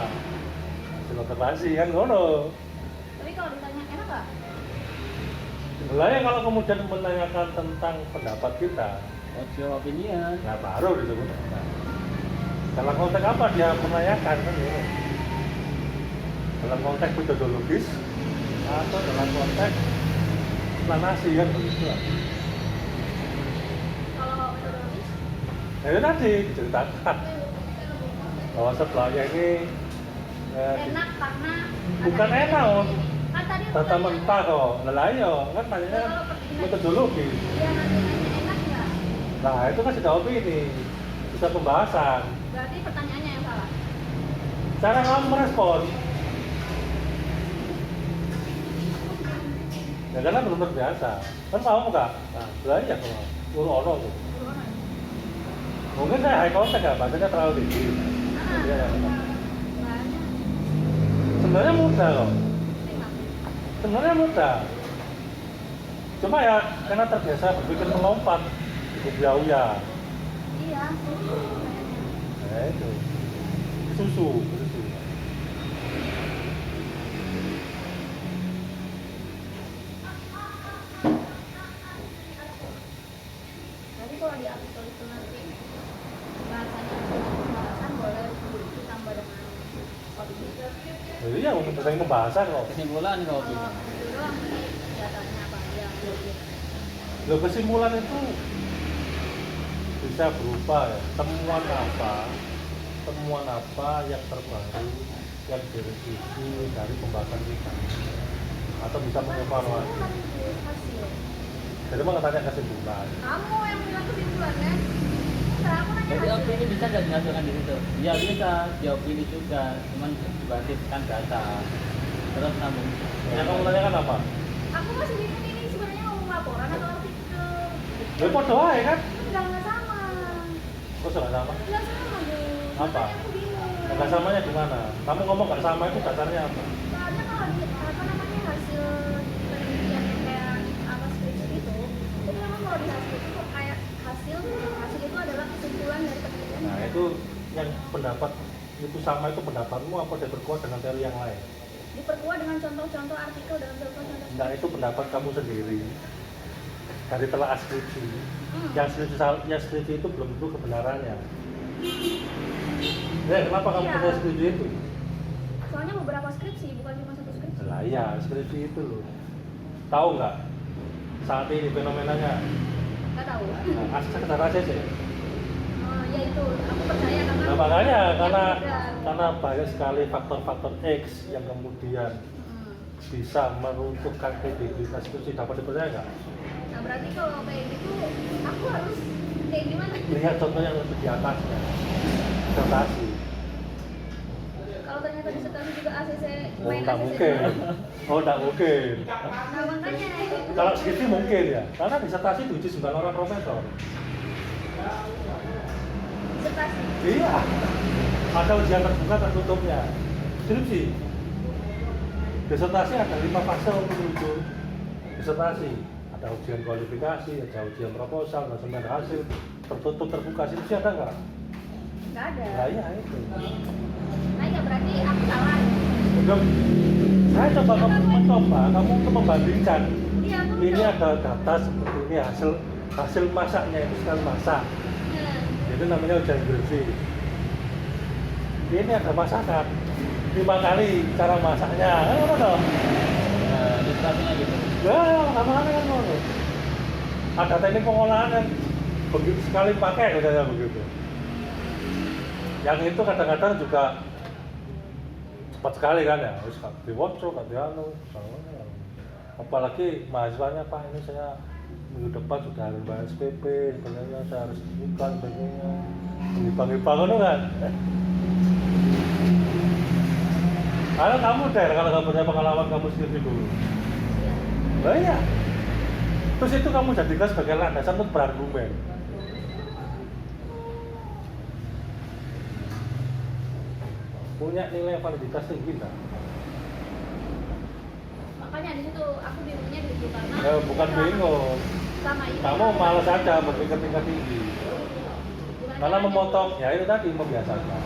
[SPEAKER 1] hasil observasi kan ngono.
[SPEAKER 2] Tapi kalau ditanya enak nggak?
[SPEAKER 1] Lah ya kalau kemudian menanyakan tentang pendapat kita,
[SPEAKER 3] Jawab opinian.
[SPEAKER 1] nah baru disebut enak. Dalam konteks apa dia menanyakan kan gitu. Dalam konteks metodologis atau dalam konteks planasi kan begitu.
[SPEAKER 2] Kalau metodologis?
[SPEAKER 1] Nah, itu tadi diceritakan bahwa sebelahnya ini
[SPEAKER 2] Enak karena
[SPEAKER 1] bukan
[SPEAKER 2] ada
[SPEAKER 1] enak,
[SPEAKER 2] ini. Kan tadi aku
[SPEAKER 1] data
[SPEAKER 2] tanya,
[SPEAKER 1] mentah kok. Lah iya kan tanya metodologi.
[SPEAKER 2] Iya nanti nanya enak nggak?
[SPEAKER 1] Nah itu kan sudah opini, sudah pembahasan.
[SPEAKER 2] Berarti pertanyaannya yang salah.
[SPEAKER 1] Cara kamu merespon, ya karena belum terbiasa. Kan kamu enggak? Nah, belajar kok. Ono tuh. Mungkin saya high contact ya, bahasanya terlalu tinggi. Iya, ya.
[SPEAKER 2] Banyak.
[SPEAKER 1] Sebenarnya mudah loh.
[SPEAKER 2] Terima.
[SPEAKER 1] Sebenarnya mudah. Cuma ya karena terbiasa berpikir melompat, cukup jauh ya.
[SPEAKER 2] Iya.
[SPEAKER 1] Nah itu susu.
[SPEAKER 2] Jadi kalau di artikel itu nanti bahasanya pembahasan boleh ditambah dengan opini.
[SPEAKER 1] Jadi ya untuk sering pembahasan kok.
[SPEAKER 3] Kesimpulan kok
[SPEAKER 2] Kalau itu doang sih datanya apa aja.
[SPEAKER 1] Loh kesimpulan itu bisa berupa ya, temuan apa yang terbaru yang direvisi dari pembahasan kita atau bisa mengevaluasi.
[SPEAKER 2] Kesimpulan itu hasil.
[SPEAKER 1] Jadi mau tanya kesimpulan.
[SPEAKER 2] Kamu yang bilang kesimpulan kan? Enggak, aku nanya
[SPEAKER 3] Jadi
[SPEAKER 2] hasil.
[SPEAKER 3] opini bisa nggak dihasilkan di situ? Ya bisa, di opini juga, cuman dibasiskan data. Terus namun,
[SPEAKER 1] Yang kamu tanyakan apa?
[SPEAKER 2] Aku masih bingung ini sebenarnya ngomong laporan atau artikel.
[SPEAKER 1] Ya podo aja kan?
[SPEAKER 2] Enggak sama.
[SPEAKER 1] Kok nggak sama?
[SPEAKER 2] Enggak sama, Bu.
[SPEAKER 1] Apa?
[SPEAKER 2] Makanya aku bingung.
[SPEAKER 1] Nggak samanya di mana? Kamu ngomong nggak sama itu dasarnya apa?
[SPEAKER 2] Soalnya kalau di apa namanya hasil penelitian yang kayak apa skripsi itu memang kalau di hasil itu kayak hasil itu adalah kesimpulan dari penelitian.
[SPEAKER 1] Nah itu yang pendapat itu sama itu pendapatmu apa diperkuat dengan teori yang lain?
[SPEAKER 2] Diperkuat dengan contoh-contoh artikel dan contoh-contoh.
[SPEAKER 1] Nah itu pendapat kamu sendiri dari telah skripsi.
[SPEAKER 2] Hmm.
[SPEAKER 1] Yang skripsi itu belum tentu kebenarannya. Ya kenapa kamu
[SPEAKER 2] Iya.
[SPEAKER 1] percaya skripsi itu?
[SPEAKER 2] Soalnya beberapa skripsi bukan cuma satu skripsi.
[SPEAKER 1] Lah iya skripsi itu loh. Tahu nggak saat ini fenomenanya?
[SPEAKER 2] Nggak tahu.
[SPEAKER 1] Nah, sekedar aja sih.
[SPEAKER 2] Ya itu aku percaya karena.
[SPEAKER 1] Nah makanya karena
[SPEAKER 2] Ya,
[SPEAKER 1] karena banyak sekali faktor-faktor X yang kemudian bisa meruntuhkan kredibilitas skripsi, dapat dipercaya nggak?
[SPEAKER 2] Nah berarti kalau kayak gitu aku harus kayak gimana?
[SPEAKER 1] Lihat contoh yang lebih di atasnya, disertasi.
[SPEAKER 2] Kalau ternyata disertasi juga ACC
[SPEAKER 1] Oh
[SPEAKER 2] main
[SPEAKER 1] nggak
[SPEAKER 2] ACC
[SPEAKER 1] mungkin.
[SPEAKER 2] doang.
[SPEAKER 1] Oh nggak mungkin.
[SPEAKER 2] Nah makanya itu.
[SPEAKER 1] Kalau skripsi mungkin ya, karena disertasi diuji 9 orang profesor.
[SPEAKER 2] Disertasi.
[SPEAKER 1] Iya. Ada ujian terbuka tertutupnya. Skripsi. Disertasi ada 5 fase untuk menuju disertasi. Ada ujian kualifikasi, ada ujian proposal, dan sembilan hasil tertutup terbuka. Skripsi ada nggak?
[SPEAKER 2] Nggak ada.
[SPEAKER 1] Nah iya itu.
[SPEAKER 2] Nah ya berarti aku salah.
[SPEAKER 1] Udah, saya coba kamu untuk membandingkan.
[SPEAKER 2] Iya aku
[SPEAKER 1] Ini
[SPEAKER 2] mencoba.
[SPEAKER 1] ada data seperti ini hasil masaknya itu sekali masak.
[SPEAKER 2] Nah,
[SPEAKER 1] Itu namanya ujian skripsi. Ini ada masakan 5 kali cara masaknya, kan apa dong?
[SPEAKER 3] nah, ilustrasinya gitu.
[SPEAKER 1] Ya, sama-sama kan ngono. Ada teknik pengolahan yang begitu sekali pakai katanya begitu. Yang itu kadang-kadang juga cepat sekali kan ya, harus di workshop, di anu, apalagi mahasiswanya Pak, ini saya minggu depan sudah harus bayar SPP, sebenarnya saya harus bukan sebagainya, ngibang-ngibang kan. Kalau kamu kalau kamu punya pengalaman kamu sendiri dulu. Nah iya. Terus itu kamu jadikan sebagai landasan untuk berargumen. Punya nilai validitas tinggi nggak?
[SPEAKER 2] Makanya di situ aku bingungnya di situ karena
[SPEAKER 1] Bukan bingung.
[SPEAKER 2] sama ini
[SPEAKER 1] Kamu malas aja berpikir tingkat tinggi.
[SPEAKER 2] bukan
[SPEAKER 1] Karena
[SPEAKER 2] caranya.
[SPEAKER 1] memotong, ya itu tadi membiasakan.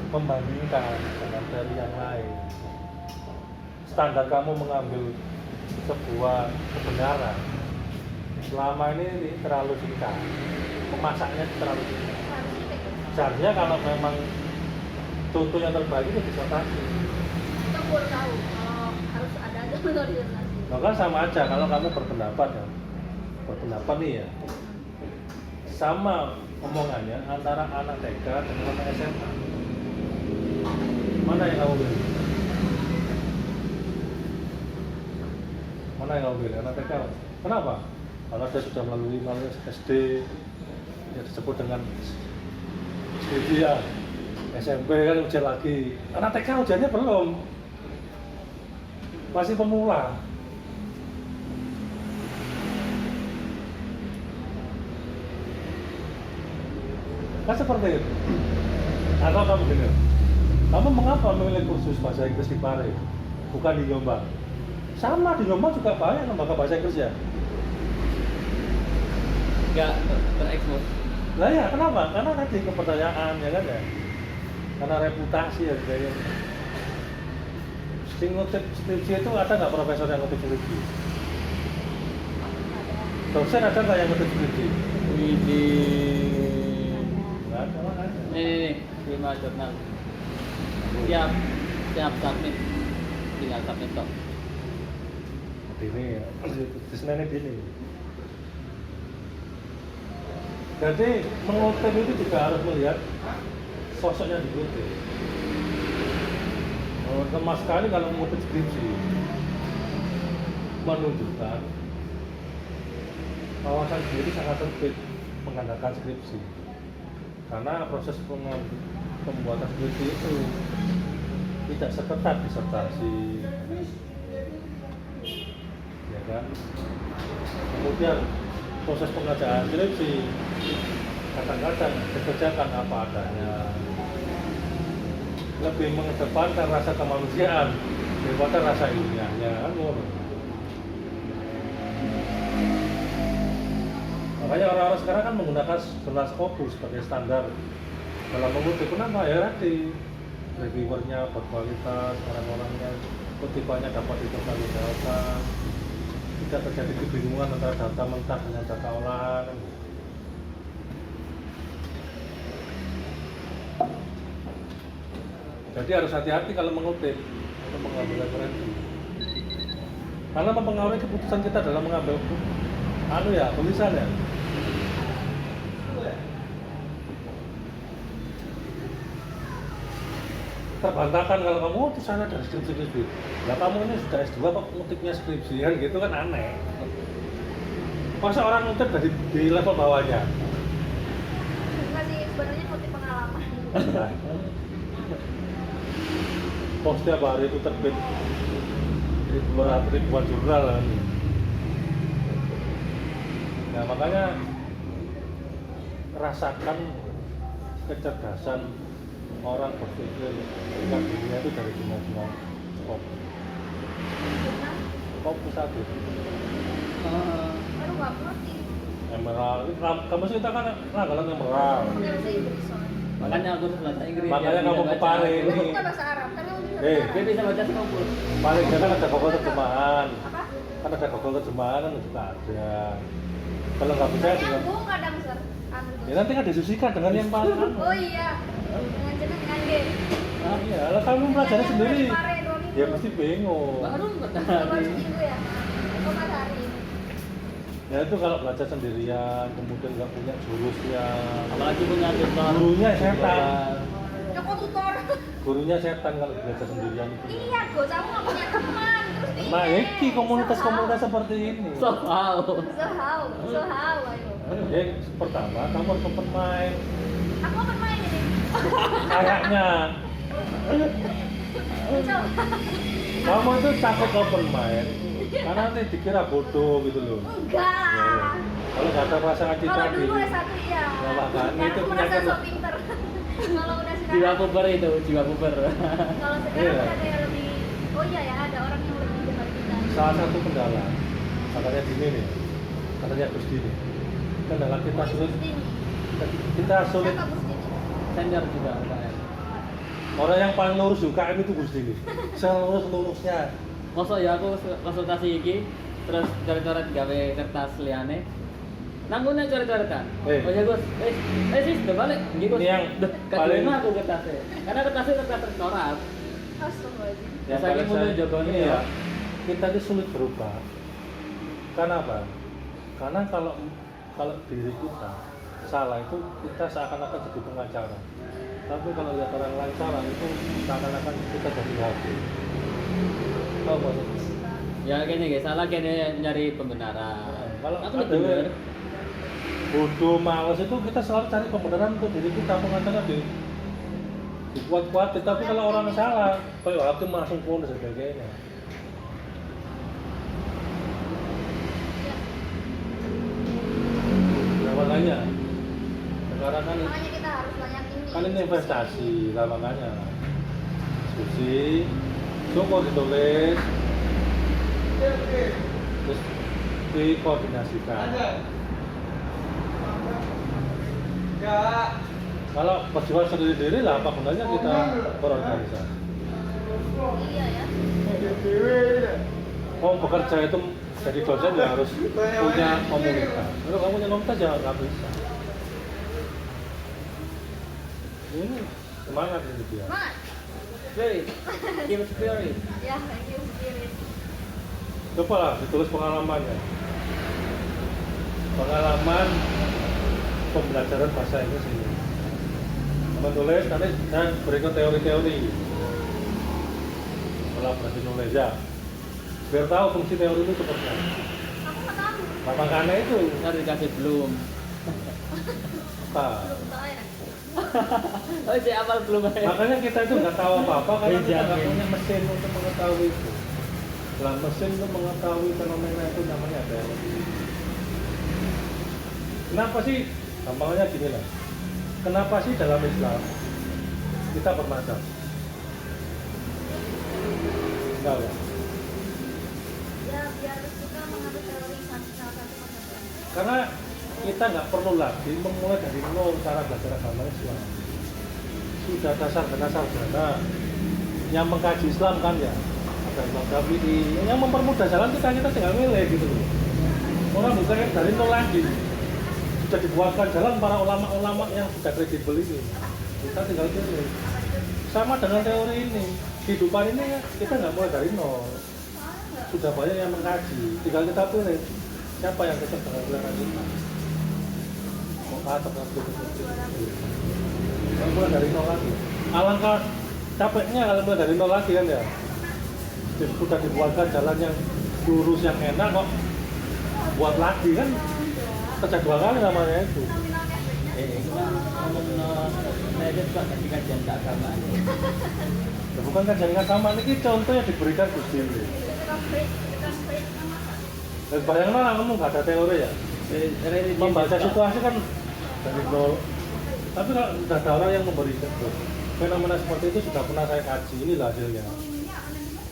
[SPEAKER 1] Membandingkan dengan dari yang lain. Standar kamu mengambil sebuah kebenaran selama ini terlalu singkat, memasaknya terlalu singkat.
[SPEAKER 2] Harusnya kayak gitu.
[SPEAKER 1] Seharusnya kalau memang contoh yang terbaik itu disertasi.
[SPEAKER 2] Kita baru tahu kalau harus ada aja kalau disertasi.
[SPEAKER 1] Maka sama aja kalau kamu berpendapat ya, berpendapat nih ya, sama omongannya antara anak TK dengan anak SMA. Mana yang kamu pilih? Mana yang kamu pilih? Anak TK. Kenapa? Karena dia sudah melalui SD yang disebut dengan skripsi ya. SMP kan ujian lagi. Anak TK ujiannya belum. Masih pemula. Kan seperti itu. Atau kamu dengar, kamu mengapa memilih kursus bahasa Inggris di Pare, bukan di Jombang? Sama di Jombang juga banyak lembaga bahasa Inggris ya.
[SPEAKER 3] Nggak terekspos.
[SPEAKER 1] Lah ya, kenapa? Karena tadi kepercayaan ya kan ya. Karena reputasi ya kayaknya. Sing ngutip skripsi itu ada nggak profesor yang ngutip skripsi? Dosen ada nggak yang ngutip skripsi?
[SPEAKER 3] Widih.
[SPEAKER 1] Nggak ada, makanya.
[SPEAKER 3] Nih, 5 jurnal. Siap submit. Tinggal submit kok.
[SPEAKER 1] Ini ya, di Senin ini. Jadi mengutip itu juga harus melihat sosoknya dikutip. Lemah sekali kalau mengutip skripsi, menunjukkan wawasan diri sangat sempit mengandalkan skripsi. Karena proses pembuatan skripsi itu tidak seketat disertasi, ya kan? Kemudian proses pengerjaan skripsi kadang-kadang dikerjakan apa adanya, lebih mengedepankan rasa kemanusiaan daripada rasa ilmiahnya kan. Makanya orang-orang sekarang kan menggunakan jurnal Scopus sebagai standar dalam mengutip. Kenapa? Ya tadi reviewernya berkualitas, orang-orangnya kutipannya dapat dipertanggungjawabkan, tidak terjadi kebingungan antara data mentah dengan data olahan. Jadi harus hati-hati kalau mengutip atau mengambil referensi. Karena mempengaruhi keputusan kita dalam mengambil tulisan ya. Terbantahkan kalau kamu tuh sana ada skripsi. Lah kamu ini sudah S2 kok ngutipnya skripsi kan gitu kan aneh. Masa orang ngutip dari di level bawahnya?
[SPEAKER 2] Masih sebenarnya motif pengalaman.
[SPEAKER 1] Kok setiap hari itu terbit ribuan jurnal kan. Nah makanya rasakan kecerdasan orang berpikir tingkat dirinya itu dari jurnal Scopus satu.
[SPEAKER 2] Aduh nggak ngerti.
[SPEAKER 1] Emerald, kamu sih kita kan nggak emerald.
[SPEAKER 2] Pakai bahasa Inggris soalnya.
[SPEAKER 3] Makanya aku harus bahasa Inggris.
[SPEAKER 1] Makanya
[SPEAKER 3] biar
[SPEAKER 1] kamu
[SPEAKER 3] bisa
[SPEAKER 1] ke
[SPEAKER 3] baca.
[SPEAKER 1] Pare
[SPEAKER 2] Aku
[SPEAKER 1] ini.
[SPEAKER 2] bukan bahasa Arab, tapi aku bisa
[SPEAKER 1] Eh,
[SPEAKER 2] bahasa
[SPEAKER 3] Dia
[SPEAKER 2] Arab.
[SPEAKER 3] bisa baca Scopus.
[SPEAKER 1] Paling kan ada Google terjemahan.
[SPEAKER 2] Apa?
[SPEAKER 1] Kan ada Google terjemahan kan juga ada. Kalau nggak bisa juga.
[SPEAKER 2] Nyambung kadang ser.
[SPEAKER 1] Ya nanti kan disusikan dengan yang paling
[SPEAKER 2] Oh iya. Dengan jenengan deh.
[SPEAKER 1] Ah iya, kalau kamu pelajari sendiri, ya pasti bingung.
[SPEAKER 3] Baru
[SPEAKER 2] Baru
[SPEAKER 3] matahari.
[SPEAKER 2] seminggu ya. Kok Mas Hari?
[SPEAKER 1] Ya itu kalau belajar sendirian, kemudian nggak punya jurusnya.
[SPEAKER 3] Apalagi punya tutor.
[SPEAKER 1] Gurunya setan.
[SPEAKER 2] Ya kok tutor?
[SPEAKER 1] Gurunya setan kalau belajar sendirian itu.
[SPEAKER 2] Iya, gue kamu nggak punya teman. Terus
[SPEAKER 1] Nah, iki komunitas-komunitas seperti ini.
[SPEAKER 3] Soal.
[SPEAKER 2] So how, ayo.
[SPEAKER 1] Pertama, kamu harus open mind.
[SPEAKER 2] Aku open main ini.
[SPEAKER 1] Kayaknya
[SPEAKER 2] Coba.
[SPEAKER 1] kamu itu takut open mind karena nanti dikira bodoh gitu loh.
[SPEAKER 2] Enggak.
[SPEAKER 1] Kalau nggak ada pasangan cinta
[SPEAKER 2] Kalau
[SPEAKER 1] di
[SPEAKER 2] dulu S1 iya.
[SPEAKER 1] Nah, makanya
[SPEAKER 2] Karena
[SPEAKER 1] itu
[SPEAKER 2] aku merasa
[SPEAKER 1] penyakit.
[SPEAKER 2] sok pinter. Kalau udah
[SPEAKER 3] Jiwa
[SPEAKER 2] sekarang,
[SPEAKER 3] puber itu, jiwa puber.
[SPEAKER 2] kalau sekarang
[SPEAKER 1] Iya.
[SPEAKER 2] udah kayak lebih, oh iya ya ada orang yang lebih dekat kita.
[SPEAKER 1] Salah satu kendala katanya gini nih, katanya Gus Dini, kendala kita
[SPEAKER 2] Oh,
[SPEAKER 1] sulit,
[SPEAKER 2] Gusti ini.
[SPEAKER 1] kita sulit.
[SPEAKER 2] Siapa Gusti ini?
[SPEAKER 3] Senior juga UKM.
[SPEAKER 1] Orang yang paling lurus UKM itu Gus Dini, selurus-lurusnya.
[SPEAKER 3] Masa ya aku konsultasi iki terus coret-coret gawe kertas liane. Nanggunnya coret-coretan.
[SPEAKER 1] Eh.
[SPEAKER 3] Oh ya Gus, sih udah balik. Nggih Gus.
[SPEAKER 1] Ini yang
[SPEAKER 3] paling
[SPEAKER 1] paling-
[SPEAKER 3] aku kertasnya. Karena kertasnya kertas tercoret.
[SPEAKER 2] Astagfirullahaladzim.
[SPEAKER 1] Yang
[SPEAKER 3] Saya
[SPEAKER 1] paling
[SPEAKER 3] mulai jogone
[SPEAKER 1] ini
[SPEAKER 3] ya.
[SPEAKER 1] kita itu sulit berubah. Kenapa? Karena kalau diri kita salah itu kita seakan-akan jadi pengacara. Tapi kalau lihat orang lain salah itu seakan-akan kita jadi hakim. Tahu maksudnya?
[SPEAKER 3] Ya kene guys, salah kene nyari pembenaran.
[SPEAKER 1] Kalau
[SPEAKER 3] aku
[SPEAKER 1] ada
[SPEAKER 3] bener.
[SPEAKER 1] bodoh males itu kita selalu cari pembenaran untuk diri kita, pengacara dikuat-kuatin. Tapi kalau orang salah, kayak hakim langsung ponis dan sebagainya. Nah, makanya sekarang kan
[SPEAKER 2] Makanya kita harus banyak ini.
[SPEAKER 1] kan ini investasi lah, makanya diskusi cukup ditulis terus dikoordinasikan. Kalau perjuangan sendiri-sendiri lah, apa gunanya kita berorganisasi?
[SPEAKER 2] Iya ya.
[SPEAKER 1] Mau bekerja itu jadi dosen ya harus punya komunitas. Kalau kamu punya komunitas ya nggak bisa. Ini semangat ini dia.
[SPEAKER 2] Semangat.
[SPEAKER 3] Spirit. Give spirit.
[SPEAKER 2] Ya, thank you Spirit.
[SPEAKER 1] Coba lah ditulis pengalamannya. Pengalaman pembelajaran bahasa Inggris ini. Menulis nanti saya berikan teori-teori. Kolaborasi nulis ya. Biar tahu fungsi teori itu seperti apa.
[SPEAKER 2] Aku nggak tahu.
[SPEAKER 1] Nah, makanya itu
[SPEAKER 3] Ntar dikasih belum.
[SPEAKER 1] apa?
[SPEAKER 2] Belum tahu ya.
[SPEAKER 3] Oh, si apal belum aja.
[SPEAKER 1] Makanya kita itu nggak tahu apa-apa karena kita nggak
[SPEAKER 3] Dijamin.
[SPEAKER 1] punya mesin untuk mengetahui itu. Dalam mesin untuk mengetahui fenomena itu namanya teori. Kenapa sih? Gampangnya gini lah. Kenapa sih dalam Islam kita bermacam? Enggak ya?
[SPEAKER 2] Ya, biar kita mengambil teori salah satu mazhab.
[SPEAKER 1] Karena kita nggak perlu lagi memulai dari nol cara belajar agama Islam. Sudah dasar dan sarjana yang mengkaji Islam kan ya. Ada Imam Syafi'i yang mempermudah jalan kita tinggal milih gitu loh. Orang bukan dari nol lagi. Sudah dibuatkan jalan para ulama-ulama yang sudah kredibel ini. Kita tinggal pilih. Sama dengan teori ini. Kehidupan ini kita nggak mulai dari nol. Sudah banyak yang mengkaji. Tinggal kita pilih siapa yang cocok dengan pilihan kita. Mau atau nggak mulai dari nol lagi. Alangkah capeknya kalau mulai dari nol lagi kan ya. Sudah dibuatkan jalan yang lurus yang enak kok buat lagi kan kerja dua kali namanya itu.
[SPEAKER 2] Nominal cashbacknya.
[SPEAKER 3] Ngomong saya aja suka kasih kajian keagamaan.
[SPEAKER 1] Ya, bukan kajian agama ini contoh yang diberikan Gus Dini.
[SPEAKER 2] Kita break nama.
[SPEAKER 1] Dan bayangkan lah kamu nggak ada teori ya. Membaca situasi kan dari nol. Tapi kalau sudah ada orang yang memberikan fenomena seperti itu sudah pernah saya kaji, inilah hasilnya.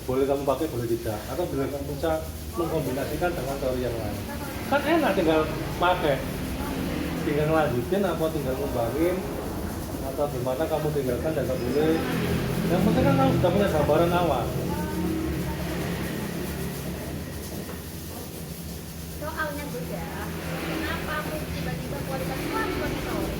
[SPEAKER 1] Boleh kamu pakai, boleh tidak. Atau boleh kamu bisa mengkombinasikan dengan teori yang lain. Kan enak tinggal pakai. Tinggal ngelanjutin apa tinggal ngembangin atau gimana kamu tinggalkan dan nggak boleh. Yang penting kan kamu sudah punya gambaran awal.
[SPEAKER 2] Soalnya Gus ya, kenapa aku tiba-tiba kualitasku harus pakai teori?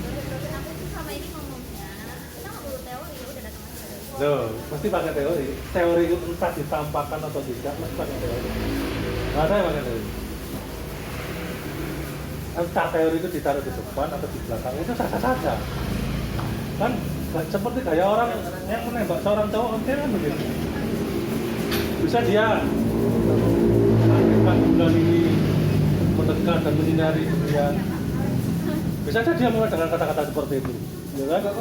[SPEAKER 2] Dosen-dosen aku tuh sama ini ngomongnya, kita nggak perlu teori, ya udah datang aja.
[SPEAKER 1] Loh, mesti pakai teori. Teori itu entah ditampakkan atau tidak, mesti pakai teori. Nah, saya pakai teori. Entah teori itu ditaruh di depan atau di belakang, itu sah-sah saja. Kan seperti gaya orang yang menembak seorang cowok, oke kan begitu. bisa dia akan kembali mendekat dan menyinari dunia. Bisa saja dia mulai dengan kata-kata seperti itu, ya kan?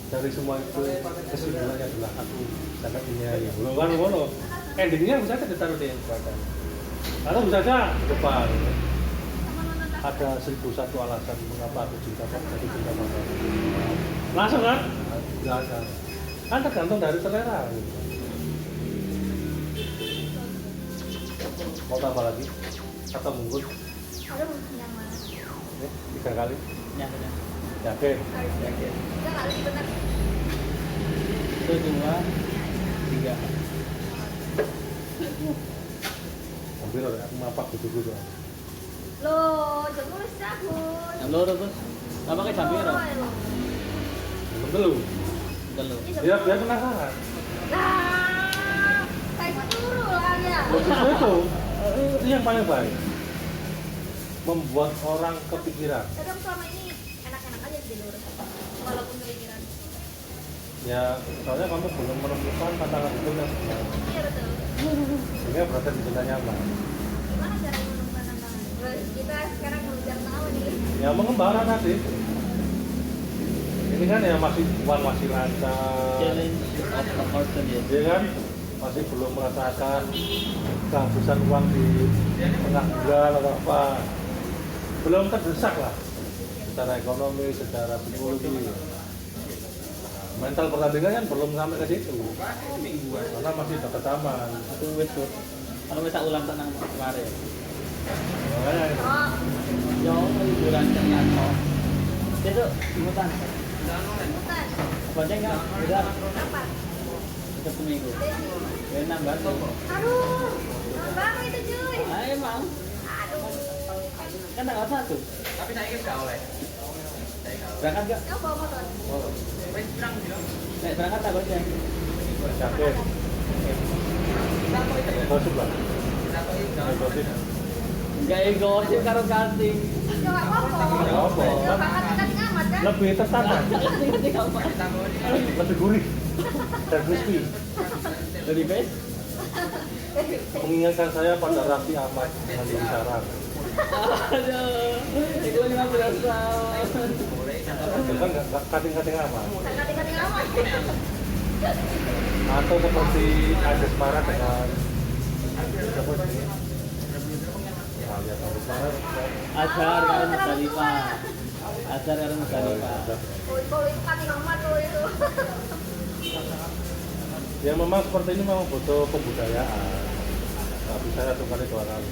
[SPEAKER 1] Dari semua itu kesimpulannya adalah aku sangat menyinari. Kan, endingnya bisa saja ditaruh di belakang. Atau bisa saja di depan. Ada 1001 alasan mengapa aku cinta padamu. Langsung kan? Langsung. Kan tergantung dari selera. Mau tambah lagi? Atau mungkin?
[SPEAKER 2] Aduh, yang mana?
[SPEAKER 1] 3 kali?
[SPEAKER 3] Ya, benar.
[SPEAKER 1] Yakin?
[SPEAKER 3] Yakin.
[SPEAKER 2] 3 kali benar.
[SPEAKER 3] 1, 2, 3.
[SPEAKER 1] Hampir aku mapak gitu-gitu.
[SPEAKER 2] Loh, jangan nulis cabut.
[SPEAKER 3] Yang loro, Bos. Apa kayak jam piro?
[SPEAKER 1] Betul.
[SPEAKER 3] Telu.
[SPEAKER 1] Biar penasaran.
[SPEAKER 2] Nah, kayak turu lah ya.
[SPEAKER 1] Justru itu yang paling baik. Membuat orang kepikiran.
[SPEAKER 2] Tapi aku selama ini enak-enak aja tidur. Walaupun kepikiran.
[SPEAKER 1] Ya, soalnya kamu belum menemukan pasangan itu yang benar.
[SPEAKER 2] Iya betul.
[SPEAKER 1] Sehingga berada di zona nyaman.
[SPEAKER 2] Gimana cara menemukan tantangan? Terus kita sekarang belajar tahu nih.
[SPEAKER 1] Ya mengembara tadi. Ini kan ya masih uang masih lancar.
[SPEAKER 3] Challenge of opportunity.
[SPEAKER 1] Dia kan masih belum merasakan kehabisan uang di tengah bulan atau apa. Belum terdesak lah secara ekonomi, secara psikologi. Mental pertandingan kan belum sampai ke situ karena masih dekat taman.
[SPEAKER 3] Itu wis, Bos. Kalau bisa ulang tenang kemarin.
[SPEAKER 1] Makanya
[SPEAKER 2] Oh,
[SPEAKER 3] Yo, liburan ke kantor. Itu imutan.
[SPEAKER 2] bukan.
[SPEAKER 3] Bonceng enggak? Udah.
[SPEAKER 2] Apa?
[SPEAKER 3] Itu seminggu.
[SPEAKER 2] Desi.
[SPEAKER 3] Gue nambah tuh.
[SPEAKER 2] Aduh, baru itu cuy.
[SPEAKER 3] Ah, emang.
[SPEAKER 2] Aduh.
[SPEAKER 3] Kan tanggal 1.
[SPEAKER 4] Tapi saya ingin gak oleh.
[SPEAKER 3] Berangkat enggak?
[SPEAKER 2] Kamu bawa motor?
[SPEAKER 3] Oh.
[SPEAKER 4] Wes pirang dino.
[SPEAKER 3] Nek berangkat tak bonceng.
[SPEAKER 1] yakin. Gosip lah. Gosip.
[SPEAKER 3] Enggak gosip karo casting.
[SPEAKER 2] Ya nggak apa-apa.
[SPEAKER 1] Nggak apa-apa.
[SPEAKER 2] Ya bakat-bakat amat kan?
[SPEAKER 1] Lebih tertata,
[SPEAKER 3] Casting apa?
[SPEAKER 1] lebih gurih dan crispy.
[SPEAKER 3] Lebih best.
[SPEAKER 1] Mengingatkan saya pada Raffi Ahmad dengan Dewi Sarang.
[SPEAKER 3] Aduh. Itu 15 tahun.
[SPEAKER 1] Itu kan nggak kating-kating amat.
[SPEAKER 2] Kating-kating amat.
[SPEAKER 1] Atau seperti Anjasmara dengan siapa sih? Nah, ya Anjasmara.
[SPEAKER 3] Ajar karo Musdalifah. Ajar karo Musdalifah.
[SPEAKER 2] Kalau itu kating amat kalau itu.
[SPEAKER 1] Ya memang seperti ini memang butuh pembudayaan. Nggak bisa 1 kali 2 kali.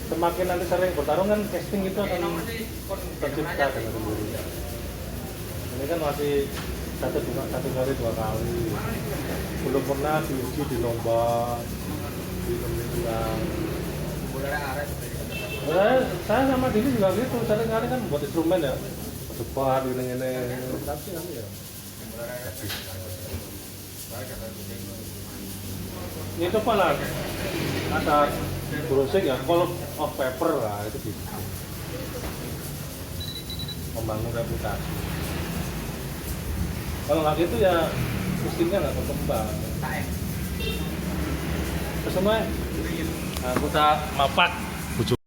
[SPEAKER 1] Semakin nanti sering bertarung kan casting itu akan tercipta dengan sendiri. Ini kan masih 1 kali 2 kali. Belum pernah diuji di lomba, di pemilihan. Saya sama Dini juga gitu, sering kali kan buat instrumen ya, debat ini, tapi kan ya. Ini coba lah, ada browsing ya, call of paper lah itu bisa. Membangun reputasi. Kalau nggak gitu ya, sistemnya nggak berkembang. Kesemua, nah, kita mapak.